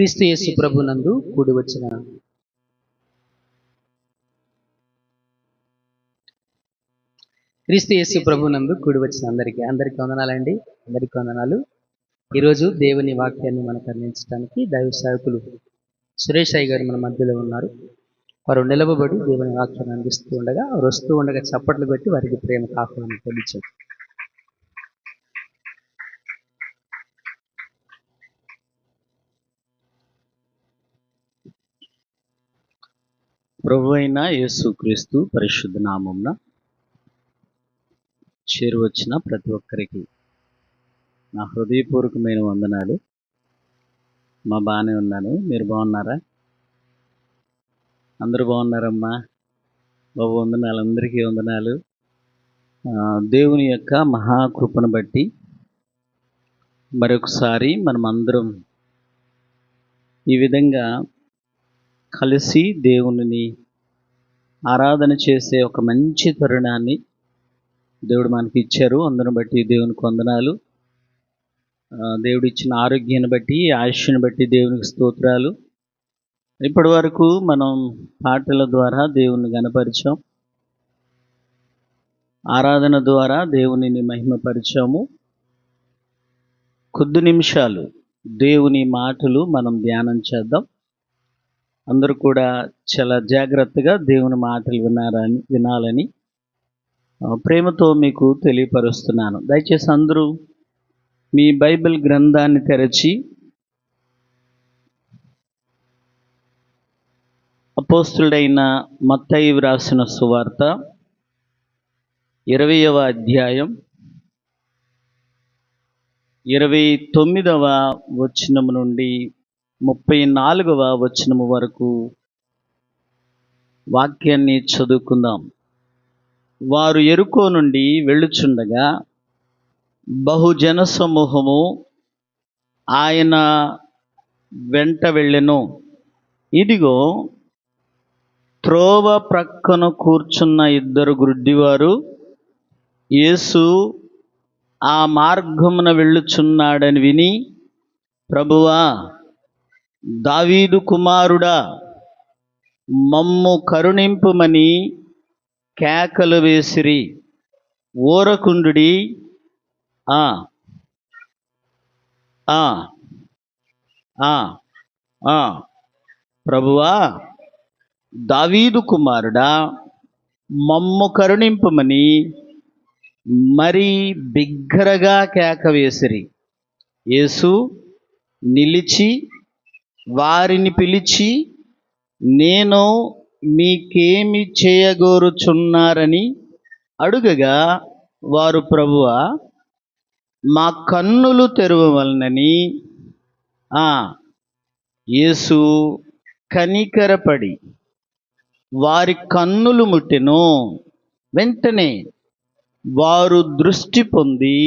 క్రీస్తు యేసు ప్రభునందు కూడి వచ్చిన అందరికీ వందనాలండి. అందరికీ వందనాలు. ఈరోజు దేవుని వాక్యాన్ని మనకు అందించడానికి దైవ సేవకులు సురేష్ అయ్య గారు మన మధ్యలో ఉన్నారు. వారు నిలవబడి దేవుని వాక్యాన్ని అందిస్తూ ఉండగా, వారు వస్తూ ఉండగా చప్పట్లు కొట్టి వారికి ప్రేమ ఆహ్వానం తెలియచారు. ప్రభు అయిన యేసుక్రీస్తు పరిశుద్ధ నామమున చేరువచ్చిన ప్రతి ఒక్కరికి నా హృదయపూర్వకమైన వందనాలు. బాగానే ఉన్నాను, మీరు బాగున్నారా? అందరూ బాగున్నారమ్మా? బాబు వందనాలు, అందరికీ వందనాలు. దేవుని యొక్క మహాకృపను బట్టి మరొకసారి మనం అందరం ఈ విధంగా కలిసి దేవునిని ఆరాధన చేసే ఒక మంచి తరుణాన్ని దేవుడు మనకి ఇచ్చారు. అందును బట్టి దేవునికి వందనాలు. దేవుడు ఇచ్చిన ఆరోగ్యాన్ని బట్టి, ఆయుష్ని బట్టి దేవునికి స్తోత్రాలు. ఇప్పటి వరకు మనం పాటల ద్వారా దేవుని గణపరిచాం, ఆరాధన ద్వారా దేవునిని మహిమపరిచాము. కొద్ది నిమిషాలు దేవుని మాటలు మనం ధ్యానం చేద్దాం. అందరూ కూడా చాలా జాగ్రత్తగా దేవుని మాటలు వినాలని ప్రేమతో మీకు తెలియపరుస్తున్నాను. దయచేసి అందరూ మీ బైబిల్ గ్రంథాన్ని తెరచి అపోస్తులుడైన మత్తయి వ్రాసిన సువార్త 20వ అధ్యాయం 29వ వచనము నుండి 34వ వచనము వరకు వాక్యాన్ని చదువుకుందాం. వారు యెరికో నుండి వెళ్ళుచుండగా బహుజన సమూహము ఆయన వెంట వెళ్ళెను. ఇదిగో, త్రోవ ప్రక్కన కూర్చున్న ఇద్దరు గ్రుడ్డివారు యేసు ఆ మార్గమున వెళ్ళుచున్నాడని విని, ప్రభువా, దావీదు కుమారుడా, మమ్ము కరుణింపుమని కేకలు వేసిరి. ఊరకుండుడి, ప్రభువా, దావీదు కుమారుడా, మమ్ము కరుణింపుమని మరి బిగ్గరగా కేక వేసిరి. యేసు నిలిచి వారిని పిలిచి, నేను మీకేమి చేయగోరుచున్నారని అడుగగా, వారు, ప్రభువా, మా కన్నులు తెరవవలెనని. యేసు కనికరపడి వారి కన్నులు ముట్టెను. వెంటనే వారు దృష్టి పొంది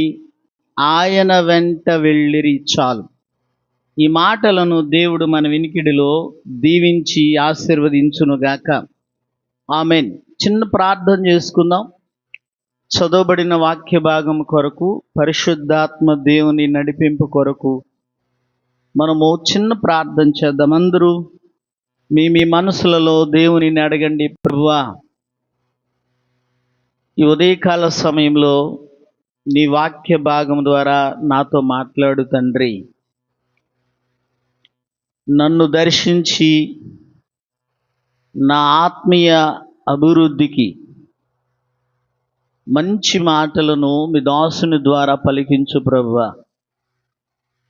ఆయన వెంట వెళ్ళిరి. చాలు. ఈ మాటలను దేవుడు మన వినికిడిలో దీవించి ఆశీర్వదించునుగాక. ఆమెన్. చిన్న ప్రార్థన చేసుకుందాం. చదవబడిన వాక్య భాగం కొరకు, పరిశుద్ధాత్మ దేవుని నడిపింపు కొరకు మనము చిన్న ప్రార్థన చేద్దాం. అందరూ మీ మనసులలో దేవునిని అడగండి. ప్రభువా, ఈ ఉదయకాల సమయంలో నీ వాక్య భాగం ద్వారా నాతో మాట్లాడు తండ్రి. నన్ను దర్శించి నా ఆత్మీయ అభివృద్ధికి మంచి మాటలను మీ దాసుని ద్వారా పలికించు ప్రభువా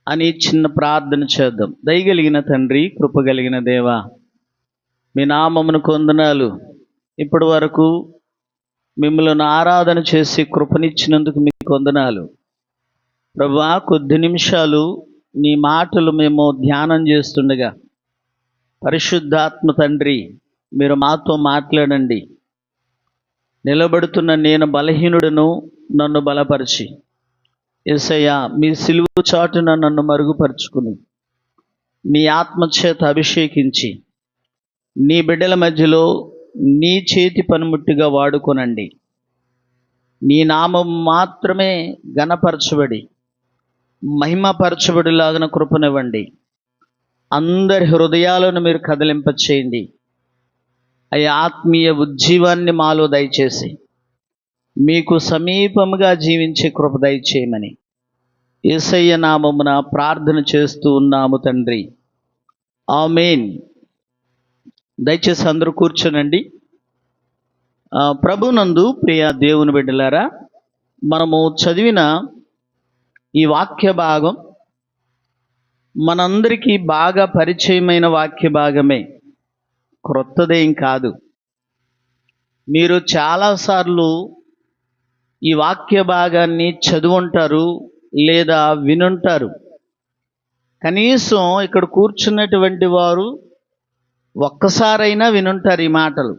అని చిన్న ప్రార్థన చేద్దాం. దయగలిగిన తండ్రి, కృపగలిగిన దేవా, మీ నామమునకు వందనాలు. ఇప్పటి వరకు మిమ్మల్ని ఆరాధన చేసి కృపనిచ్చినందుకు మీకు వందనాలు ప్రభువా. కొద్ది నిమిషాలు నీ మాటలు మేము ధ్యానం చేస్తుండగా, పరిశుద్ధాత్మ తండ్రి, మీరు మాతో మాట్లాడండి. నిలబడుతున్న నేను బలహీనుడను, నన్ను బలపరిచి, యేసయ్యా, మీ సిలువ చాటున నన్ను మరుగుపరుచుకుని నీ ఆత్మచేత అభిషేకించి నీ బిడ్డల మధ్యలో నీ చేతి పనిముట్టిగా వాడుకొనండి. నీ నామం మాత్రమే ఘనపరచబడి మహిమపరచబడిలాగిన కృపనివ్వండి. అందరి హృదయాలను మీరు కదిలింపచేయండి. అయ్యా, ఆత్మీయ ఉజ్జీవాన్ని మాలో దయచేసి మీకు సమీపముగా జీవించే కృప దయచేయమని యేసయ్య నామమున ప్రార్థన చేస్తూ ఉన్నాము తండ్రి. ఆమేన్. దయచేసి అందరూ కూర్చోనండి. ప్రభునందు ప్రియ దేవుని బిడ్డలారా, మనము చదివిన ఈ వాక్య భాగం మనందరికీ బాగా పరిచయమైన వాక్య భాగమే, క్రొత్తదేం కాదు. మీరు చాలాసార్లు ఈ వాక్య భాగాన్ని చదువుంటారు లేదా వినుంటారు. కనీసం ఇక్కడ కూర్చున్నటువంటి వారు ఒక్కసారైనా వినుంటారు ఈ మాటలు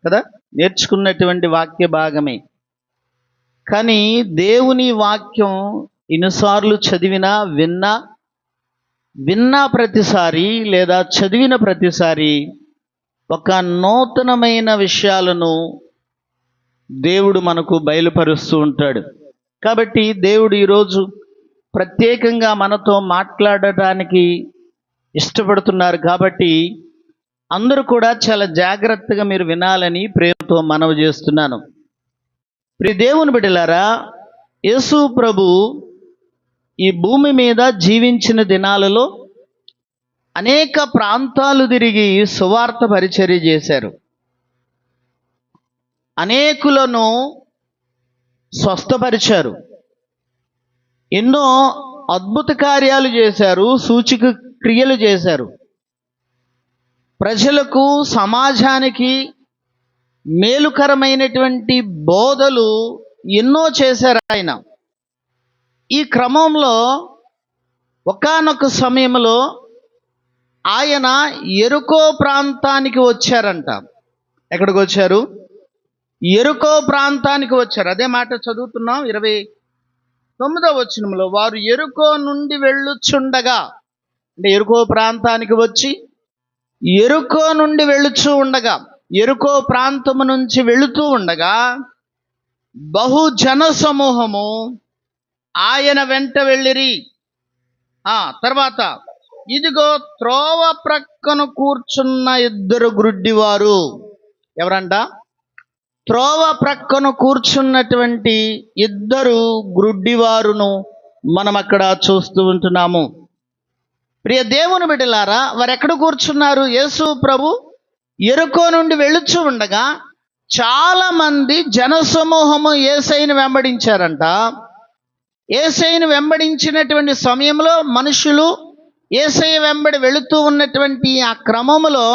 కదా, నేర్చుకున్నటువంటి వాక్య భాగమే. కానీ దేవుని వాక్యం ఎన్నిసార్లు చదివినా విన్నా ప్రతిసారి లేదా చదివిన ప్రతిసారి ఒక నూతనమైన విషయాలను దేవుడు మనకు బయలుపరుస్తూ ఉంటాడు. కాబట్టి దేవుడు ఈరోజు ప్రత్యేకంగా మనతో మాట్లాడటానికి ఇష్టపడుతున్నారు. కాబట్టి అందరూ కూడా చాలా జాగ్రత్తగా మీరు వినాలని ప్రేమతో మనవి చేస్తున్నాను. ప్రియ దేవుని బిడ్డలారా, యేసు ప్రభు ఈ భూమి మీద జీవించిన దినాలలో అనేక ప్రాంతాలు తిరిగి సువార్త పరిచర్య చేశారు. అనేకులను స్వస్థపరిచారు. ఎన్నో అద్భుత కార్యాలు చేశారు, సూచక క్రియలు చేశారు. ప్రజలకు, సమాజానికి మేలుకరమైనటువంటి బోధలు ఎన్నో చేశారు ఆయన. ఈ క్రమంలో ఒకానొక సమయంలో ఆయన యెరికో ప్రాంతానికి వచ్చారంట. ఎక్కడికి వచ్చారు? యెరికో ప్రాంతానికి వచ్చారు. అదే మాట చదువుతున్నాం 29వ వచనంలో. వారు యెరికో నుండి వెళ్ళుచుండగా, అంటే యెరికో ప్రాంతానికి వచ్చి యెరికో నుండి వెళ్ళుచూ ఉండగా, యెరికో ప్రాంతము నుంచి వెళుతూ ఉండగా బహుజన సమూహము ఆయన వెంట వెళ్ళిరి. తర్వాత ఇదిగో త్రోవ ప్రక్కన కూర్చున్న ఇద్దరు గ్రుడ్డివారు. ఎవరంట? త్రోవ ప్రక్కన కూర్చున్నటువంటి ఇద్దరు గ్రుడ్డివారును మనం అక్కడ చూస్తూ ఉంటున్నాము. ప్రియ దేవుని బిడ్డలారా, వారు ఎక్కడ కూర్చున్నారు? యేసు ప్రభు యెరికో నుండి వెళ్ళుచూ ఉండగా చాలా మంది జనసమూహము యేసయ్యను వెంబడించారంట. యేసయ్యను వెంబడించినటువంటి సమయంలో మనుషులు యేసయ్య వెంబడి వెళుతూ ఉన్నటువంటి ఆ క్రమములో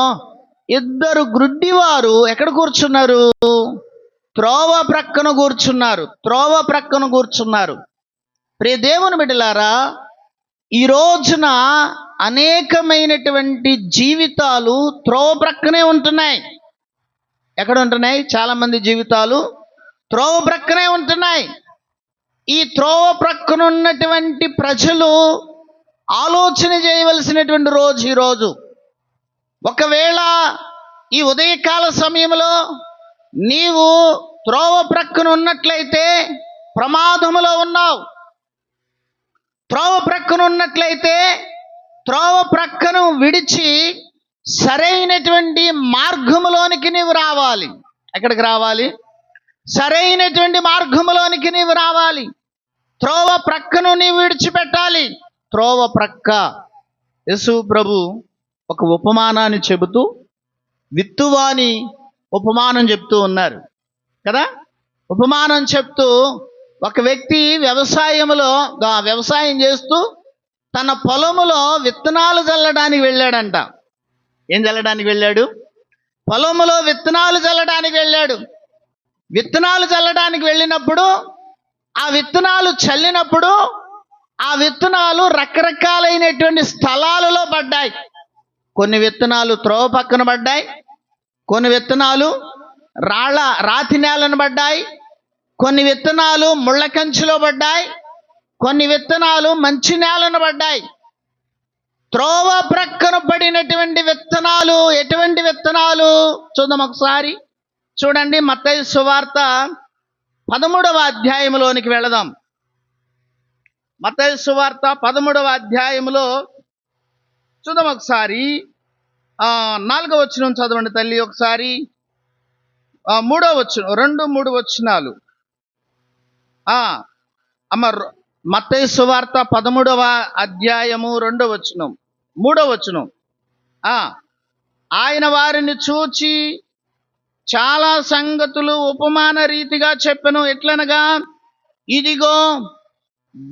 ఇద్దరు గ్రుడ్డివారు ఎక్కడ కూర్చున్నారు? త్రోవ ప్రక్కన కూర్చున్నారు. త్రోవ ప్రక్కన కూర్చున్నారు. ప్రియ దేవుని బిడ్డలారా, ఈ రోజున అనేకమైనటువంటి జీవితాలు త్రోవ ప్రక్కనే ఉంటున్నాయి. ఎక్కడ ఉంటున్నాయి? చాలా మంది జీవితాలు త్రోవ ప్రక్కనే ఉంటున్నాయి. ఈ త్రోవ ప్రక్కన ఉన్నటువంటి ప్రజలు ఆలోచన చేయవలసినటువంటి రోజు ఈరోజు. ఒకవేళ ఈ ఉదయకాల సమయంలో నీవు త్రోవ ప్రక్కన ఉన్నట్లయితే ప్రమాదములో ఉన్నావు. త్రోవ ప్రక్కన ఉన్నట్లయితే త్రోవ ప్రక్కను విడిచి సరైనటువంటి మార్గములోనికి నీవు రావాలి. ఎక్కడికి రావాలి? సరైనటువంటి మార్గములోనికి నీవు రావాలి. త్రోవ ప్రక్కను నీవు విడిచిపెట్టాలి. త్రోవ ప్రక్క. యేసు ప్రభు ఒక ఉపమానాన్ని చెబుతూ విత్తువాని ఉపమానం చెప్తూ ఉన్నారు కదా. ఉపమానం చెప్తూ ఒక వ్యక్తి వ్యవసాయం చేస్తూ తన పొలములో విత్తనాలు చల్లడానికి వెళ్ళాడంట. ఏం చల్లడానికి వెళ్ళాడు? పొలములో విత్తనాలు చల్లడానికి వెళ్ళాడు. విత్తనాలు చల్లడానికి వెళ్ళినప్పుడు ఆ విత్తనాలు చల్లినప్పుడు ఆ విత్తనాలు రకరకాలైనటువంటి స్థలాలలో పడ్డాయి. కొన్ని విత్తనాలు త్రోవ పక్కన పడ్డాయి, కొన్ని విత్తనాలు రాతి నేలను పడ్డాయి, కొన్ని విత్తనాలు ముళ్ళ కంచెలో పడ్డాయి, కొన్ని విత్తనాలు మంచి నేలను పడ్డాయి. త్రోవ ప్రక్కన పడినటువంటి విత్తనాలు ఎటువంటి విత్తనాలు చూద్దాం ఒకసారి. చూడండి, మత్తయి సువార్త 13వ అధ్యాయంలోనికి వెళదాం. మత్తయి సువార్త 13వ అధ్యాయంలో చూద్దాం ఒకసారి. 4వ వచనం చదవండి తల్లి ఒకసారి. 3వ వచనం, 2, 3 వచనాలు. అమ్మ, మత్తయి సువార్త 13వ అధ్యాయము 2వ వచనం, 3వ వచనం. ఆయన వారిని చూచి చాలా సంగతులు ఉపమాన రీతిగా చెప్పెను. ఎట్లనగా, ఇదిగో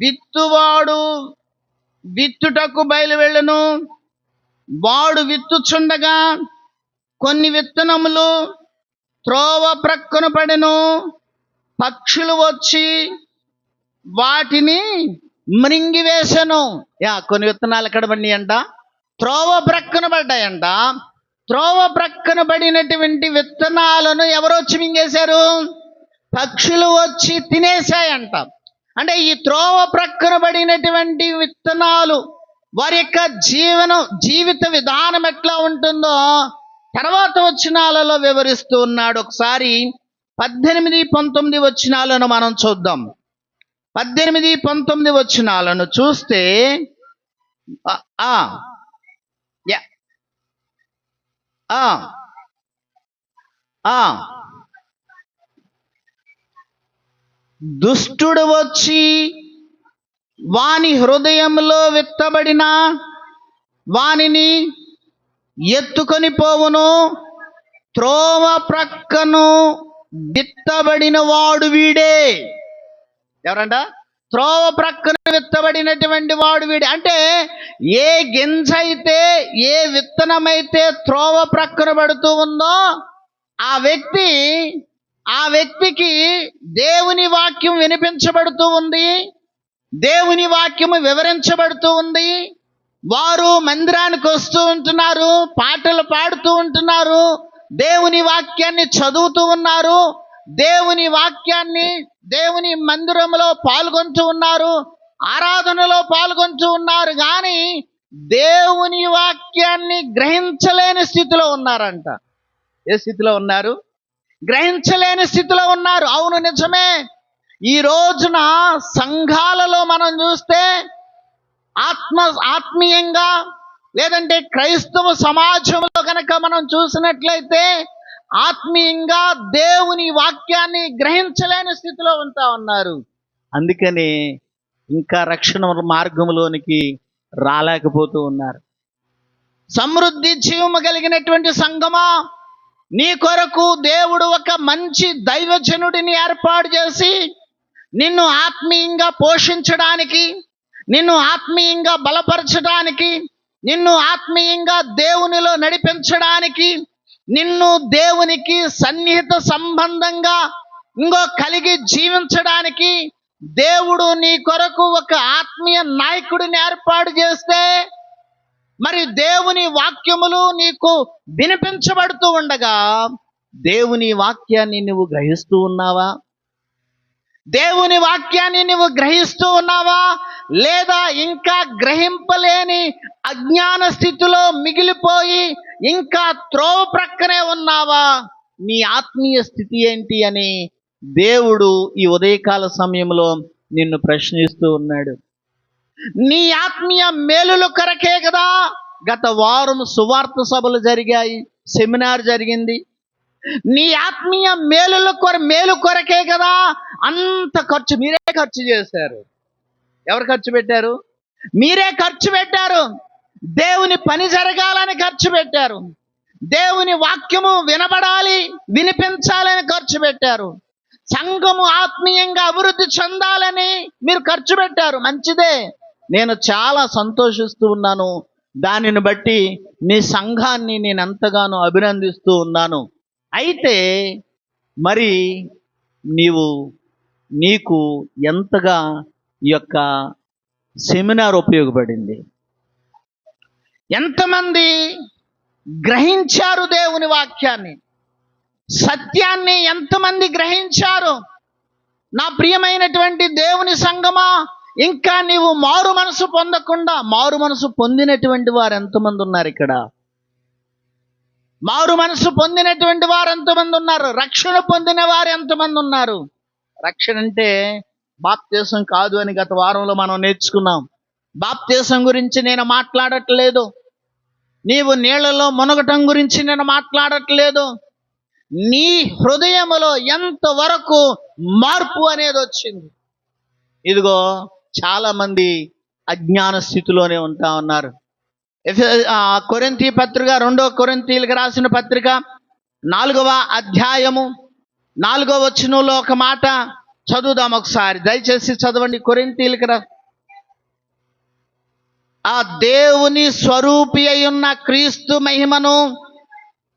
విత్తువాడు విత్తుటకు బయలువెళ్ళెను. వాడు విత్తుచుండగా కొన్ని విత్తనములు త్రోవ ప్రక్కన పడెను. పక్షులు వచ్చి వాటిని మృంగివేశను. కొన్ని విత్తనాలు ఎక్కడ పడినాయంట? త్రోవ ప్రక్కన పడ్డాయంట. త్రోవ ప్రక్కన పడినటువంటి విత్తనాలను ఎవరు వచ్చి మింగేశారు? పక్షులు వచ్చి తినేశాయంట. అంటే ఈ త్రోవ ప్రక్కన పడినటువంటి విత్తనాలు వారి యొక్క జీవిత విధానం ఎట్లా ఉంటుందో తర్వాత వచనాలలో వివరిస్తూ ఉన్నాడు. ఒకసారి 18, 19 వచనాలను మనం చూద్దాం. 18, 19 వచనాలను చూస్తే దుష్టుడు వచ్చి వాని హృదయంలో విత్తబడిన వానిని ఎత్తుకొని పోవును. త్రోవ ప్రక్కను విత్తబడిన వాడు వీడే. ఎవరంట? త్రోవ ప్రక్కన విత్తబడినటువంటి వాడు వీడే. అంటే ఏ గింజ అయితే, ఏ విత్తనమైతే త్రోవ ప్రక్కన పడుతూ ఉందో ఆ వ్యక్తికి దేవుని వాక్యం వినిపించబడుతూ ఉంది, దేవుని వాక్యము వివరించబడుతూ ఉంది. వారు మందిరానికి వస్తూ ఉంటున్నారు, పాటలు పాడుతూ ఉంటున్నారు, దేవుని వాక్యాన్ని చదువుతూ ఉన్నారు, దేవుని మందిరంలో పాల్గొంటూ ఉన్నారు, ఆరాధనలో పాల్గొంటూ ఉన్నారు. కానీ దేవుని వాక్యాన్ని గ్రహించలేని స్థితిలో ఉన్నారంట. ఏ స్థితిలో ఉన్నారు? గ్రహించలేని స్థితిలో ఉన్నారు. అవును, నిజమే. ఈ రోజున సంఘాలలో మనం చూస్తే ఆత్మీయంగా, లేదంటే క్రైస్తవ సమాజంలో కనుక మనం చూసినట్లయితే ఆత్మీయంగా దేవుని వాక్యాన్ని గ్రహించలేని స్థితిలో ఉంటా ఉన్నారు. అందుకని ఇంకా రక్షణ మార్గంలోనికి రాలేకపోతూ ఉన్నారు. సమృద్ధి జీవము కలిగినటువంటి సంఘమా, నీ కొరకు దేవుడు ఒక మంచి దైవజనుడిని ఏర్పాటు చేసి నిన్ను ఆత్మీయంగా పోషించడానికి, నిన్ను ఆత్మీయంగా బలపరచడానికి, నిన్ను ఆత్మీయంగా దేవునిలో నడిపించడానికి, నిన్ను దేవునికి సన్నిహిత సంబంధంగా కలిగి జీవించడానికి దేవుడు నీ కొరకు ఒక ఆత్మీయ నాయకుడిని ఏర్పాటు చేస్తే, మరి దేవుని వాక్యములు నీకు వినిపించబడుతూ ఉండగా దేవుని వాక్యాన్ని నువ్వు గ్రహిస్తూ ఉన్నావా? దేవుని వాక్యాన్ని నువ్వు గ్రహిస్తూ ఉన్నావా? లేదా ఇంకా గ్రహింపలేని అజ్ఞాన స్థితిలో మిగిలిపోయి ఇంకా త్రోవ ప్రక్కనే ఉన్నావా? నీ ఆత్మీయ స్థితి ఏంటి అని దేవుడు ఈ ఉదయకాల సమయంలో నిన్ను ప్రశ్నిస్తూ ఉన్నాడు. నీ ఆత్మీయ మేలుల కొరకే కదా గత వారం సువార్త సభలు జరిగాయి, సెమినార్ జరిగింది. నీ ఆత్మీయ మేలు కొరకే కదా అంత ఖర్చు మీరే ఖర్చు చేశారు. ఎవరు ఖర్చు పెట్టారు? మీరే ఖర్చు పెట్టారు. దేవుని పని జరగాలని ఖర్చు పెట్టారు. దేవుని వాక్యము వినబడాలి, వినిపించాలని ఖర్చు పెట్టారు. సంఘము ఆత్మీయంగా అభివృద్ధి చెందాలని మీరు ఖర్చు పెట్టారు. మంచిదే, నేను చాలా సంతోషిస్తూ ఉన్నాను. దానిని బట్టి మీ సంఘాన్ని నేను ఎంతగానో అభినందిస్తూ ఉన్నాను. అయితే మరి నీకు ఎంతగా ఈ యొక్క సెమినార్ ఉపయోగపడింది? ఎంతమంది గ్రహించారు దేవుని వాక్యాన్ని, సత్యాన్ని ఎంతమంది గ్రహించారు? నా ప్రియమైనటువంటి దేవుని సంఘమా, ఇంకా నీవు మారు మనసు పొందకుండా, మారు మనసు పొందినటువంటి వారు ఎంతమంది ఉన్నారు ఇక్కడ? మారు మనసు పొందినటువంటి వారు ఎంతమంది ఉన్నారు? రక్షణ పొందిన వారు ఎంతమంది ఉన్నారు? రక్షణ అంటే బాప్తీసం కాదు అని గత వారంలో మనం నేర్చుకున్నాం. బాప్తీసం గురించి నేను మాట్లాడట్లేదు. నీవు నీళ్లలో మునగటం గురించి నేను మాట్లాడట్లేదు. నీ హృదయములో ఎంతవరకు మార్పు అనేది వచ్చింది. ఇదిగో చాలా మంది అజ్ఞాన స్థితిలోనే ఉంటా ఉన్నారు. కొరింథీ పత్రిక 2 కొరింథీయులకు రాసిన పత్రిక 4వ అధ్యాయము 4వ వచనంలో ఒక మాట చదువుదాం ఒకసారి. దయచేసి చదవండి. కొరింథీయులకు ఆ దేవుని స్వరూపి అయ్యున్న క్రీస్తు మహిమను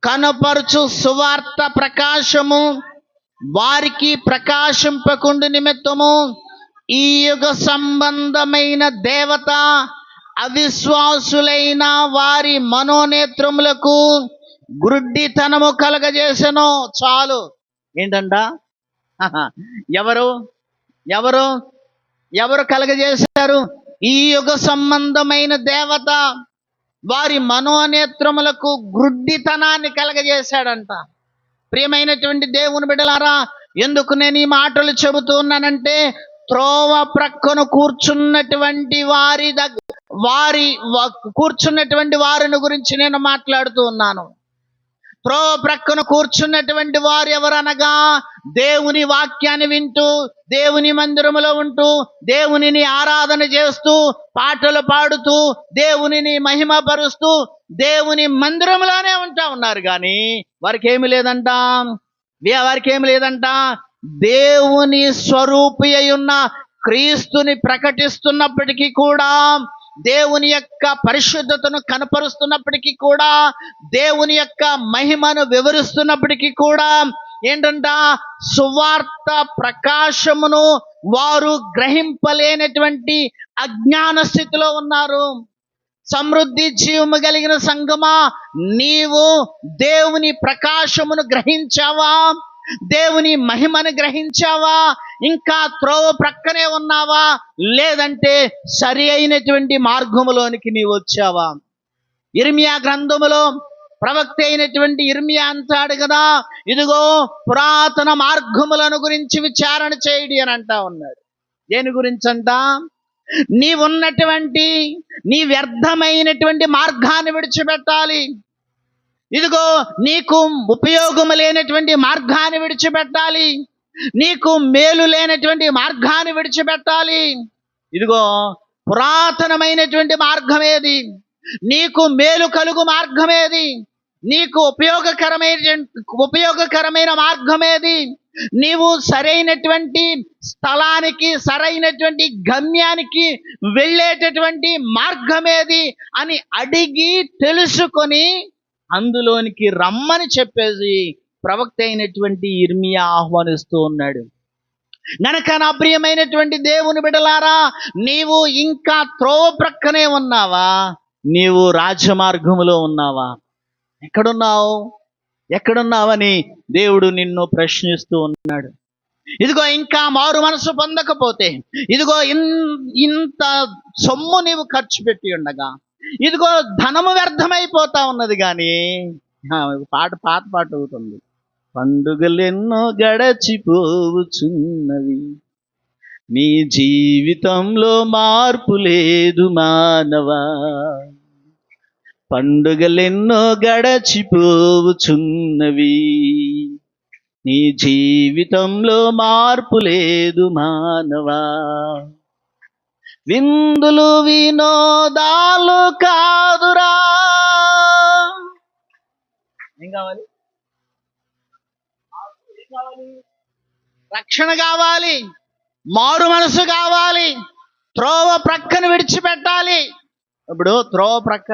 కనపరుచు సువార్త ప్రకాశము వారికి ప్రకాశింపకుండు నిమిత్తము ఈ యుగ సంబంధమైన దేవత అవిశ్వాసులైన వారి మనోనేత్రములకు గ్రుడ్డితనము కలగజేసెను. చాలు. ఏంటంట? ఎవరు ఎవరు ఎవరు కలగజేశారు? ఈ యుగ సంబంధమైన దేవత వారి మనోనేత్రములకు గ్రుడ్డితనాన్ని కలగజేశాడంట. ప్రియమైనటువంటి దేవుని బిడ్డలారా, ఎందుకు నేను ఈ మాటలు చెబుతూ ఉన్నానంటే, త్రోవ ప్రక్కన కూర్చున్నటువంటి కూర్చున్నటువంటి వారిని గురించి నేను మాట్లాడుతూ ఉన్నాను. త్రోవ ప్రక్కన కూర్చున్నటువంటి వారు ఎవరనగా, దేవుని వాక్యాన్ని వింటూ, దేవుని మందిరములో ఉంటూ, దేవునిని ఆరాధన చేస్తూ, పాటలు పాడుతూ, దేవునిని మహిమపరుస్తూ, దేవుని మందిరంలోనే ఉంటా ఉన్నారు. కానీ వారికి ఏమి లేదంట. దేవుని స్వరూపి అయి ఉన్న క్రీస్తుని ప్రకటిస్తున్నప్పటికీ కూడా, దేవుని యొక్క పరిశుద్ధతను కనపరుస్తున్నప్పటికీ కూడా, దేవుని యొక్క మహిమను వివరిస్తున్నప్పటికీ కూడా ఏంటంట, సువార్త ప్రకాశమును వారు గ్రహింపలేనటువంటి అజ్ఞాన స్థితిలో ఉన్నారు. సమృద్ధి జీవము కలిగిన సంగమా, నీవు దేవుని ప్రకాశమును గ్రహించావా? దేవుని మహిమను గ్రహించావా? ఇంకా త్రోవ ప్రక్కనే ఉన్నావా? లేదంటే సరి అయినటువంటి మార్గములోనికి నీవు వచ్చావా? ఇర్మియా గ్రంథములో ప్రవక్త అయినటువంటి ఇర్మియా అంటాడు కదా, ఇదిగో పురాతన మార్గములను గురించి విచారణ చేయడి అని అంటా ఉన్నాడు. దేని గురించి అంట? నీ వ్యర్థమైనటువంటి మార్గాన్ని విడిచిపెట్టాలి. ఇదిగో నీకు ఉపయోగము లేనటువంటి మార్గాన్ని విడిచిపెట్టాలి. నీకు మేలు లేనటువంటి మార్గాన్ని విడిచిపెట్టాలి. ఇదిగో పురాతనమైనటువంటి మార్గం ఏది? నీకు మేలు కలుగు మార్గం ఏది? నీకు ఉపయోగకరమైన మార్గం ఏది? నీవు సరైనటువంటి స్థలానికి, సరైనటువంటి గమ్యానికి వెళ్ళేటటువంటి మార్గం ఏది అని అడిగి తెలుసుకొని అందులోనికి రమ్మని చెప్పేసి ప్రవక్త అయినటువంటి ఇర్మియా ఆహ్వానిస్తూ ఉన్నాడు. గనక నా ప్రియమైనటువంటి దేవుని బిడ్డలారా, నీవు ఇంకా త్రోవ ప్రక్కనే ఉన్నావా? నీవు రాజమార్గములో ఉన్నావా? ఎక్కడున్నావని దేవుడు నిన్ను ప్రశ్నిస్తూ ఉన్నాడు. ఇదిగో ఇంకా మారు మనసు పొందకపోతే, ఇదిగో ఇంత సొమ్ము నీవు ఖర్చు పెట్టి ఉండగా, ఇదిగో ధనము వ్యర్థమైపోతా ఉన్నది. కానీ పాత పాట అవుతుంది. పండుగలెన్నో గడచిపోవుచున్నవి, నీ జీవితంలో మార్పు లేదు మానవా. పండుగలెన్నో గడచిపోవుచున్నవి, నీ జీవితంలో మార్పు లేదు మానవా. విందులు వినోదాలు కాదురా. ఏం కావాలి? రక్షణ కావాలి, మారు మనసు కావాలి, త్రోవ ప్రక్కను విడిచిపెట్టాలి. ఇప్పుడు త్రోవ ప్రక్క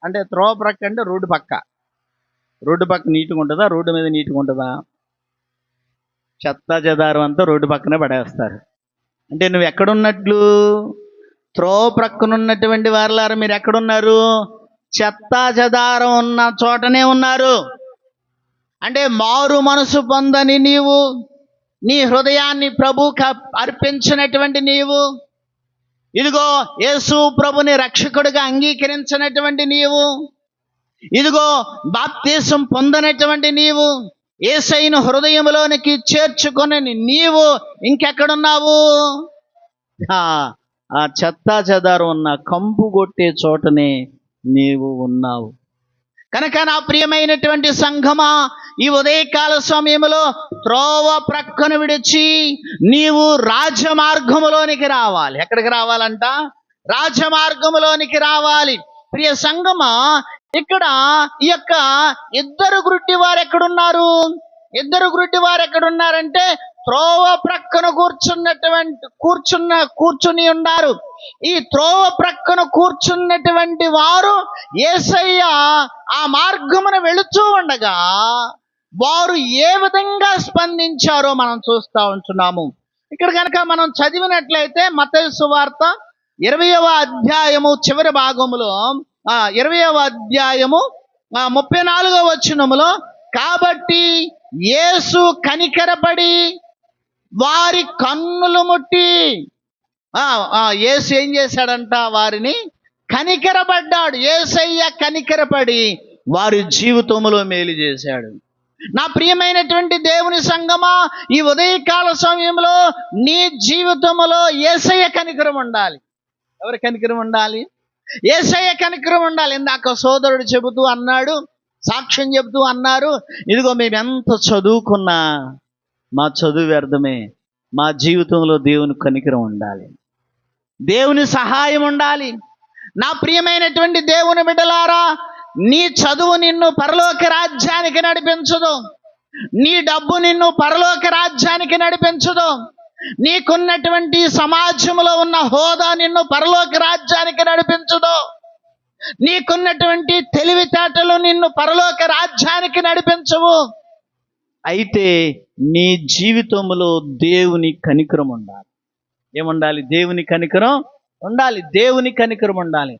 అంటే త్రోవ ప్రక్క అంటే రోడ్డు పక్క నీట్గా ఉంటుందా? రోడ్డు మీద నీట్గా ఉంటుందా? చెత్త చెదారం అంతా రోడ్డు పక్కనే పడేస్తారు. అంటే నువ్వు ఎక్కడున్నట్లు? త్రోవ ప్రక్కనున్నటువంటి వారులారా, మీరు ఎక్కడున్నారు? చెత్త చెదారం ఉన్న చోటనే ఉన్నారు. అంటే మారు మనసు పొందని నీవు, నీ హృదయాన్ని ప్రభువుకి అర్పించినటువంటి నీవు, ఇదిగో యేసు ప్రభుని రక్షకుడిగా అంగీకరించినటువంటి నీవు, ఇదిగో బాప్తీసం పొందనటువంటి నీవు, యేసయ్యను హృదయంలోనికి చేర్చుకొని నీవు ఇంకెక్కడున్నావు? ఆ చెత్తా చెదారం ఉన్న కంపు కొట్టే చోటనే నీవు ఉన్నావు. కనుక నా ప్రియమైనటువంటి సంఘమా, ఈ ఉదయకాల సమయంలో త్రోవ ప్రక్కను విడిచి నీవు రాజమార్గములోనికి రావాలి. ఎక్కడికి రావాలంట? రాజమార్గములోనికి రావాలి. ప్రియ సంఘమా, ఇక్కడ ఈ యొక్క ఇద్దరు గుడ్డి వారు ఎక్కడున్నారు? ఇద్దరు గుడ్డి వారు ఎక్కడున్నారంటే త్రోవ ప్రక్కన కూర్చుని ఉన్నారు. ఈ త్రోవ ప్రక్కన కూర్చున్నటువంటి వారు యేసయ్య ఆ మార్గమున వెళుతూ ఉండగా వారు ఏ విధంగా స్పందించారో మనం చూస్తూ ఉంటున్నాము. ఇక్కడ కనుక మనం చదివినట్లయితే మత్తయి సువార్త 20వ అధ్యాయము చివరి భాగములో 20వ అధ్యాయము 34వ వచనములో, కాబట్టి యేసు కనికరపడి వారి కన్నులు ముట్టి, యేసు ఏం చేశాడంట? వారిని కనికరపడ్డాడు. యేసయ్య కనికరపడి వారి జీవితంలో మేలు చేశాడు. నా ప్రియమైనటువంటి దేవుని సంగమా, ఈ ఉదయకాల సమయంలో నీ జీవితంలో యేసయ్య కనికరం ఉండాలి. ఎవరి కనికరం ఉండాలి? యేసయ్య కనికరం ఉండాలి. ఇందాక సోదరుడు చెబుతూ అన్నాడు, సాక్ష్యం చెబుతూ అన్నారు, ఇదిగో మేము ఎంత చదువుకున్నా మా చదువు వ్యర్థమే. మా జీవితంలో దేవుని కనికరం ఉండాలి, దేవుని సహాయం ఉండాలి. నా ప్రియమైనటువంటి దేవుని బిడ్డలారా, నీ చదువు నిన్ను పరలోక రాజ్యానికి నడిపించదు. నీ డబ్బు నిన్ను పరలోక రాజ్యానికి నడిపించదు. నీకున్నటువంటి సమాజంలో ఉన్న హోదా నిన్ను పరలోక రాజ్యానికి నడిపించదు. నీకున్నటువంటి తెలివితేటలు నిన్ను పరలోక రాజ్యానికి నడిపించవు. అయితే నీ జీవితంలో దేవుని కనికరం ఉండాలి. ఏముండాలి? దేవుని కనికరం ఉండాలి. దేవుని కనికరం ఉండాలి.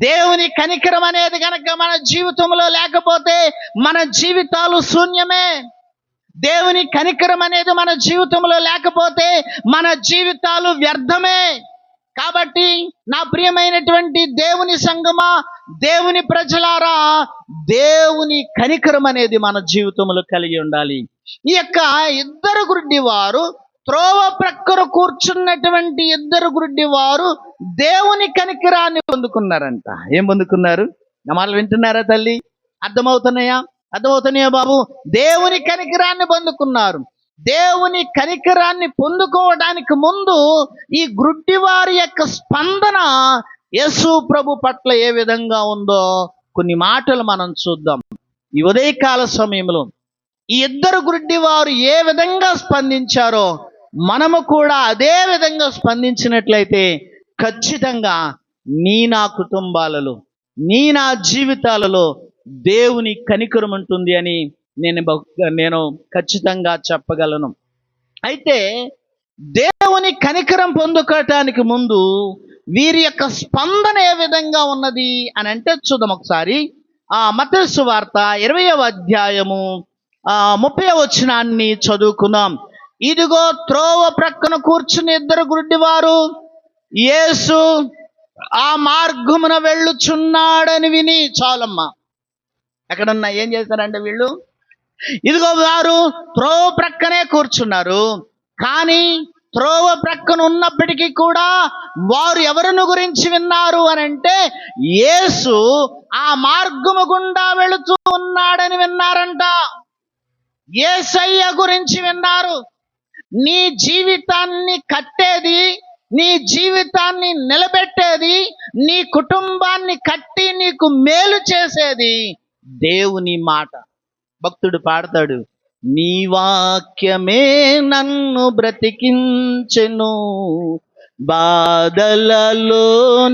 దేవుని కనికరం అనేది కనుక మన జీవితంలో లేకపోతే మన జీవితాలు శూన్యమే. దేవుని కనికరం అనేది మన జీవితంలో లేకపోతే మన జీవితాలు వ్యర్థమే. కాబట్టి నా ప్రియమైనటువంటి దేవుని సంగమా, దేవుని ప్రజలారా, దేవుని కనికరం అనేది మన జీవితంలో కలిగి ఉండాలి. ఈ యొక్క ఇద్దరు గుడ్డి వారు, త్రోవ ప్రక్కన కూర్చున్నటువంటి ఇద్దరు గుడ్డి వారు దేవుని కనికరాన్ని పొందుకున్నారంట. ఏం పొందుకున్నారు? నా మాటలు వింటున్నారా తల్లి? అర్థమవుతున్నాయా బాబు? దేవుని కనికరాన్ని పొందుకున్నారు. దేవుని కనికరాన్ని పొందుకోవడానికి ముందు ఈ గుడ్డివారి యొక్క స్పందన యేసు ప్రభు పట్ల ఏ విధంగా ఉందో కొన్ని మాటలు మనం చూద్దాం. ఈ ఉదయకాల సమయంలో ఈ ఇద్దరు గుడ్డివారు ఏ విధంగా స్పందించారో మనము కూడా అదే విధంగా స్పందించినట్లయితే ఖచ్చితంగా నా కుటుంబాలలో, నా జీవితాలలో దేవుని కనికరం ఉంటుంది అని నేను ఖచ్చితంగా చెప్పగలను. అయితే దేవుని కనికరం పొందుకోవటానికి ముందు వీరి యొక్క స్పందన ఏ విధంగా ఉన్నది అని అంటే చూద్దాం ఒకసారి. మత్తయి సువార్త 20వ అధ్యాయము 30వ వచనాన్ని చదువుకుందాం. ఇదిగో త్రోవ ప్రక్కన కూర్చుని ఇద్దరు గుడ్డివారు యేసు ఆ మార్గమున వెళ్ళుచున్నాడని విని, చాలమ్మా, ఎక్కడన్నా ఏం చేశారంటే వీళ్ళు, ఇదిగో వారు త్రోవ ప్రక్కనే కూర్చున్నారు. కానీ త్రోవ ప్రక్కన ఉన్నప్పటికీ కూడా వారు ఎవరిని గురించి విన్నారు అని అంటే యేసు ఆ మార్గము గుండా వెళుతూ ఉన్నాడని విన్నారంట. యేసయ్య గురించి విన్నారు. నీ జీవితాన్ని కట్టేది, నీ జీవితాన్ని నిలబెట్టేది, నీ కుటుంబాన్ని కట్టి నీకు మేలు చేసేది దేవుని మాట. భక్తుడు పాడతాడు, నీ వాక్యమే నన్ను బ్రతికించెను, బాధలలో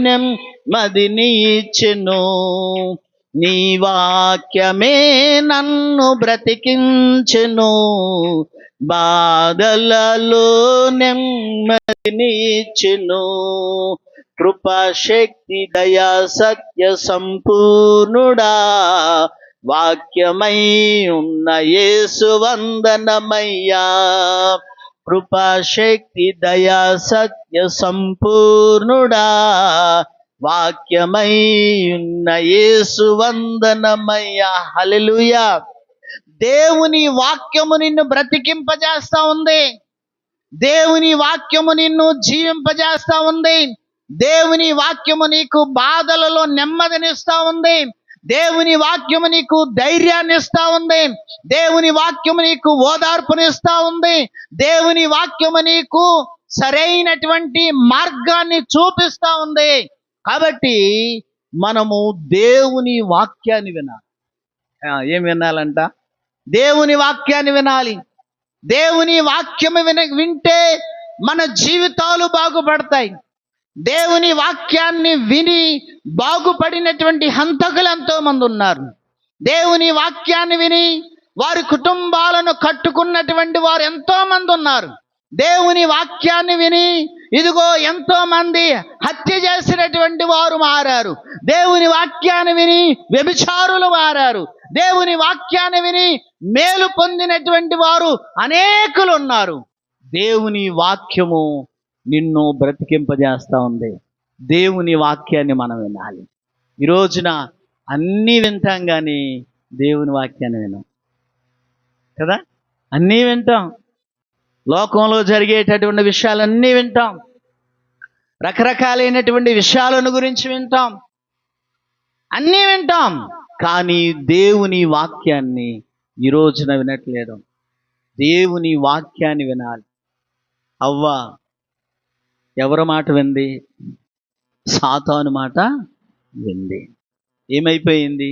నెమ్మదిని ఇచ్చెను. నీ వాక్యమే నన్ను బ్రతికించెను, బాధలలో నెమ్మదిని ఇచ్చెను. కృపాశక్తి దయా సత్య సంపూర్ణుడా, వాక్యమై ఉన్న యేసు వందనమయ్యా. కృపాశక్తి దయా సత్య సంపూర్ణుడా, వాక్యమై ఉన్న యేసు వందనమయ్యా. హల్లెలూయా. దేవుని వాక్యము నిన్ను బ్రతికింపజేస్తా ఉంది. దేవుని వాక్యము నిన్ను జీవింపజేస్తా ఉంది. దేవుని వాక్యము నీకు బాధలలో నెమ్మదినిస్తా ఉంది. దేవుని వాక్యము నీకు ధైర్యాన్ని ఇస్తా ఉంది. దేవుని వాక్యము నీకు ఓదార్పునిస్తా ఉంది. దేవుని వాక్యము నీకు సరైనటువంటి మార్గాన్ని చూపిస్తా ఉంది. కాబట్టి మనము దేవుని వాక్యాన్ని వినాలి. ఏం వినాలంట? దేవుని వాక్యాన్ని వినాలి. దేవుని వాక్యము వింటే మన జీవితాలు బాగుపడతాయి. దేవుని వాక్యాన్ని విని బాగుపడినటువంటి హంతకులు ఎంతో మంది ఉన్నారు. దేవుని వాక్యాన్ని విని వారి కుటుంబాలను కట్టుకున్నటువంటి వారు ఎంతో మంది ఉన్నారు. దేవుని వాక్యాన్ని విని ఇదిగో ఎంతో మంది హత్య చేసినటువంటి వారు మారారు. దేవుని వాక్యాన్ని విని వ్యభిచారులు మారారు. దేవుని వాక్యాన్ని విని మేలు పొందినటువంటి వారు అనేకులు ఉన్నారు. దేవుని వాక్యము నిన్ను బ్రతికింపజేస్తా ఉంది. దేవుని వాక్యాన్ని మనం వినాలి. ఈ రోజున అన్నీ వింటాం కానీ దేవుని వాక్యాన్ని వినాం కదా. అన్నీ వింటాం, లోకంలో జరిగేటటువంటి విషయాలన్నీ వింటాం, రకరకాలైనటువంటి విషయాలను గురించి వింటాం, అన్నీ వింటాం, కానీ దేవుని వాక్యాన్ని ఈ రోజున వినట్లేదు. దేవుని వాక్యాన్ని వినాలి. అవ్వ ఎవరి మాట వింది? సాతాను మాట వింది. ఏమైపోయింది?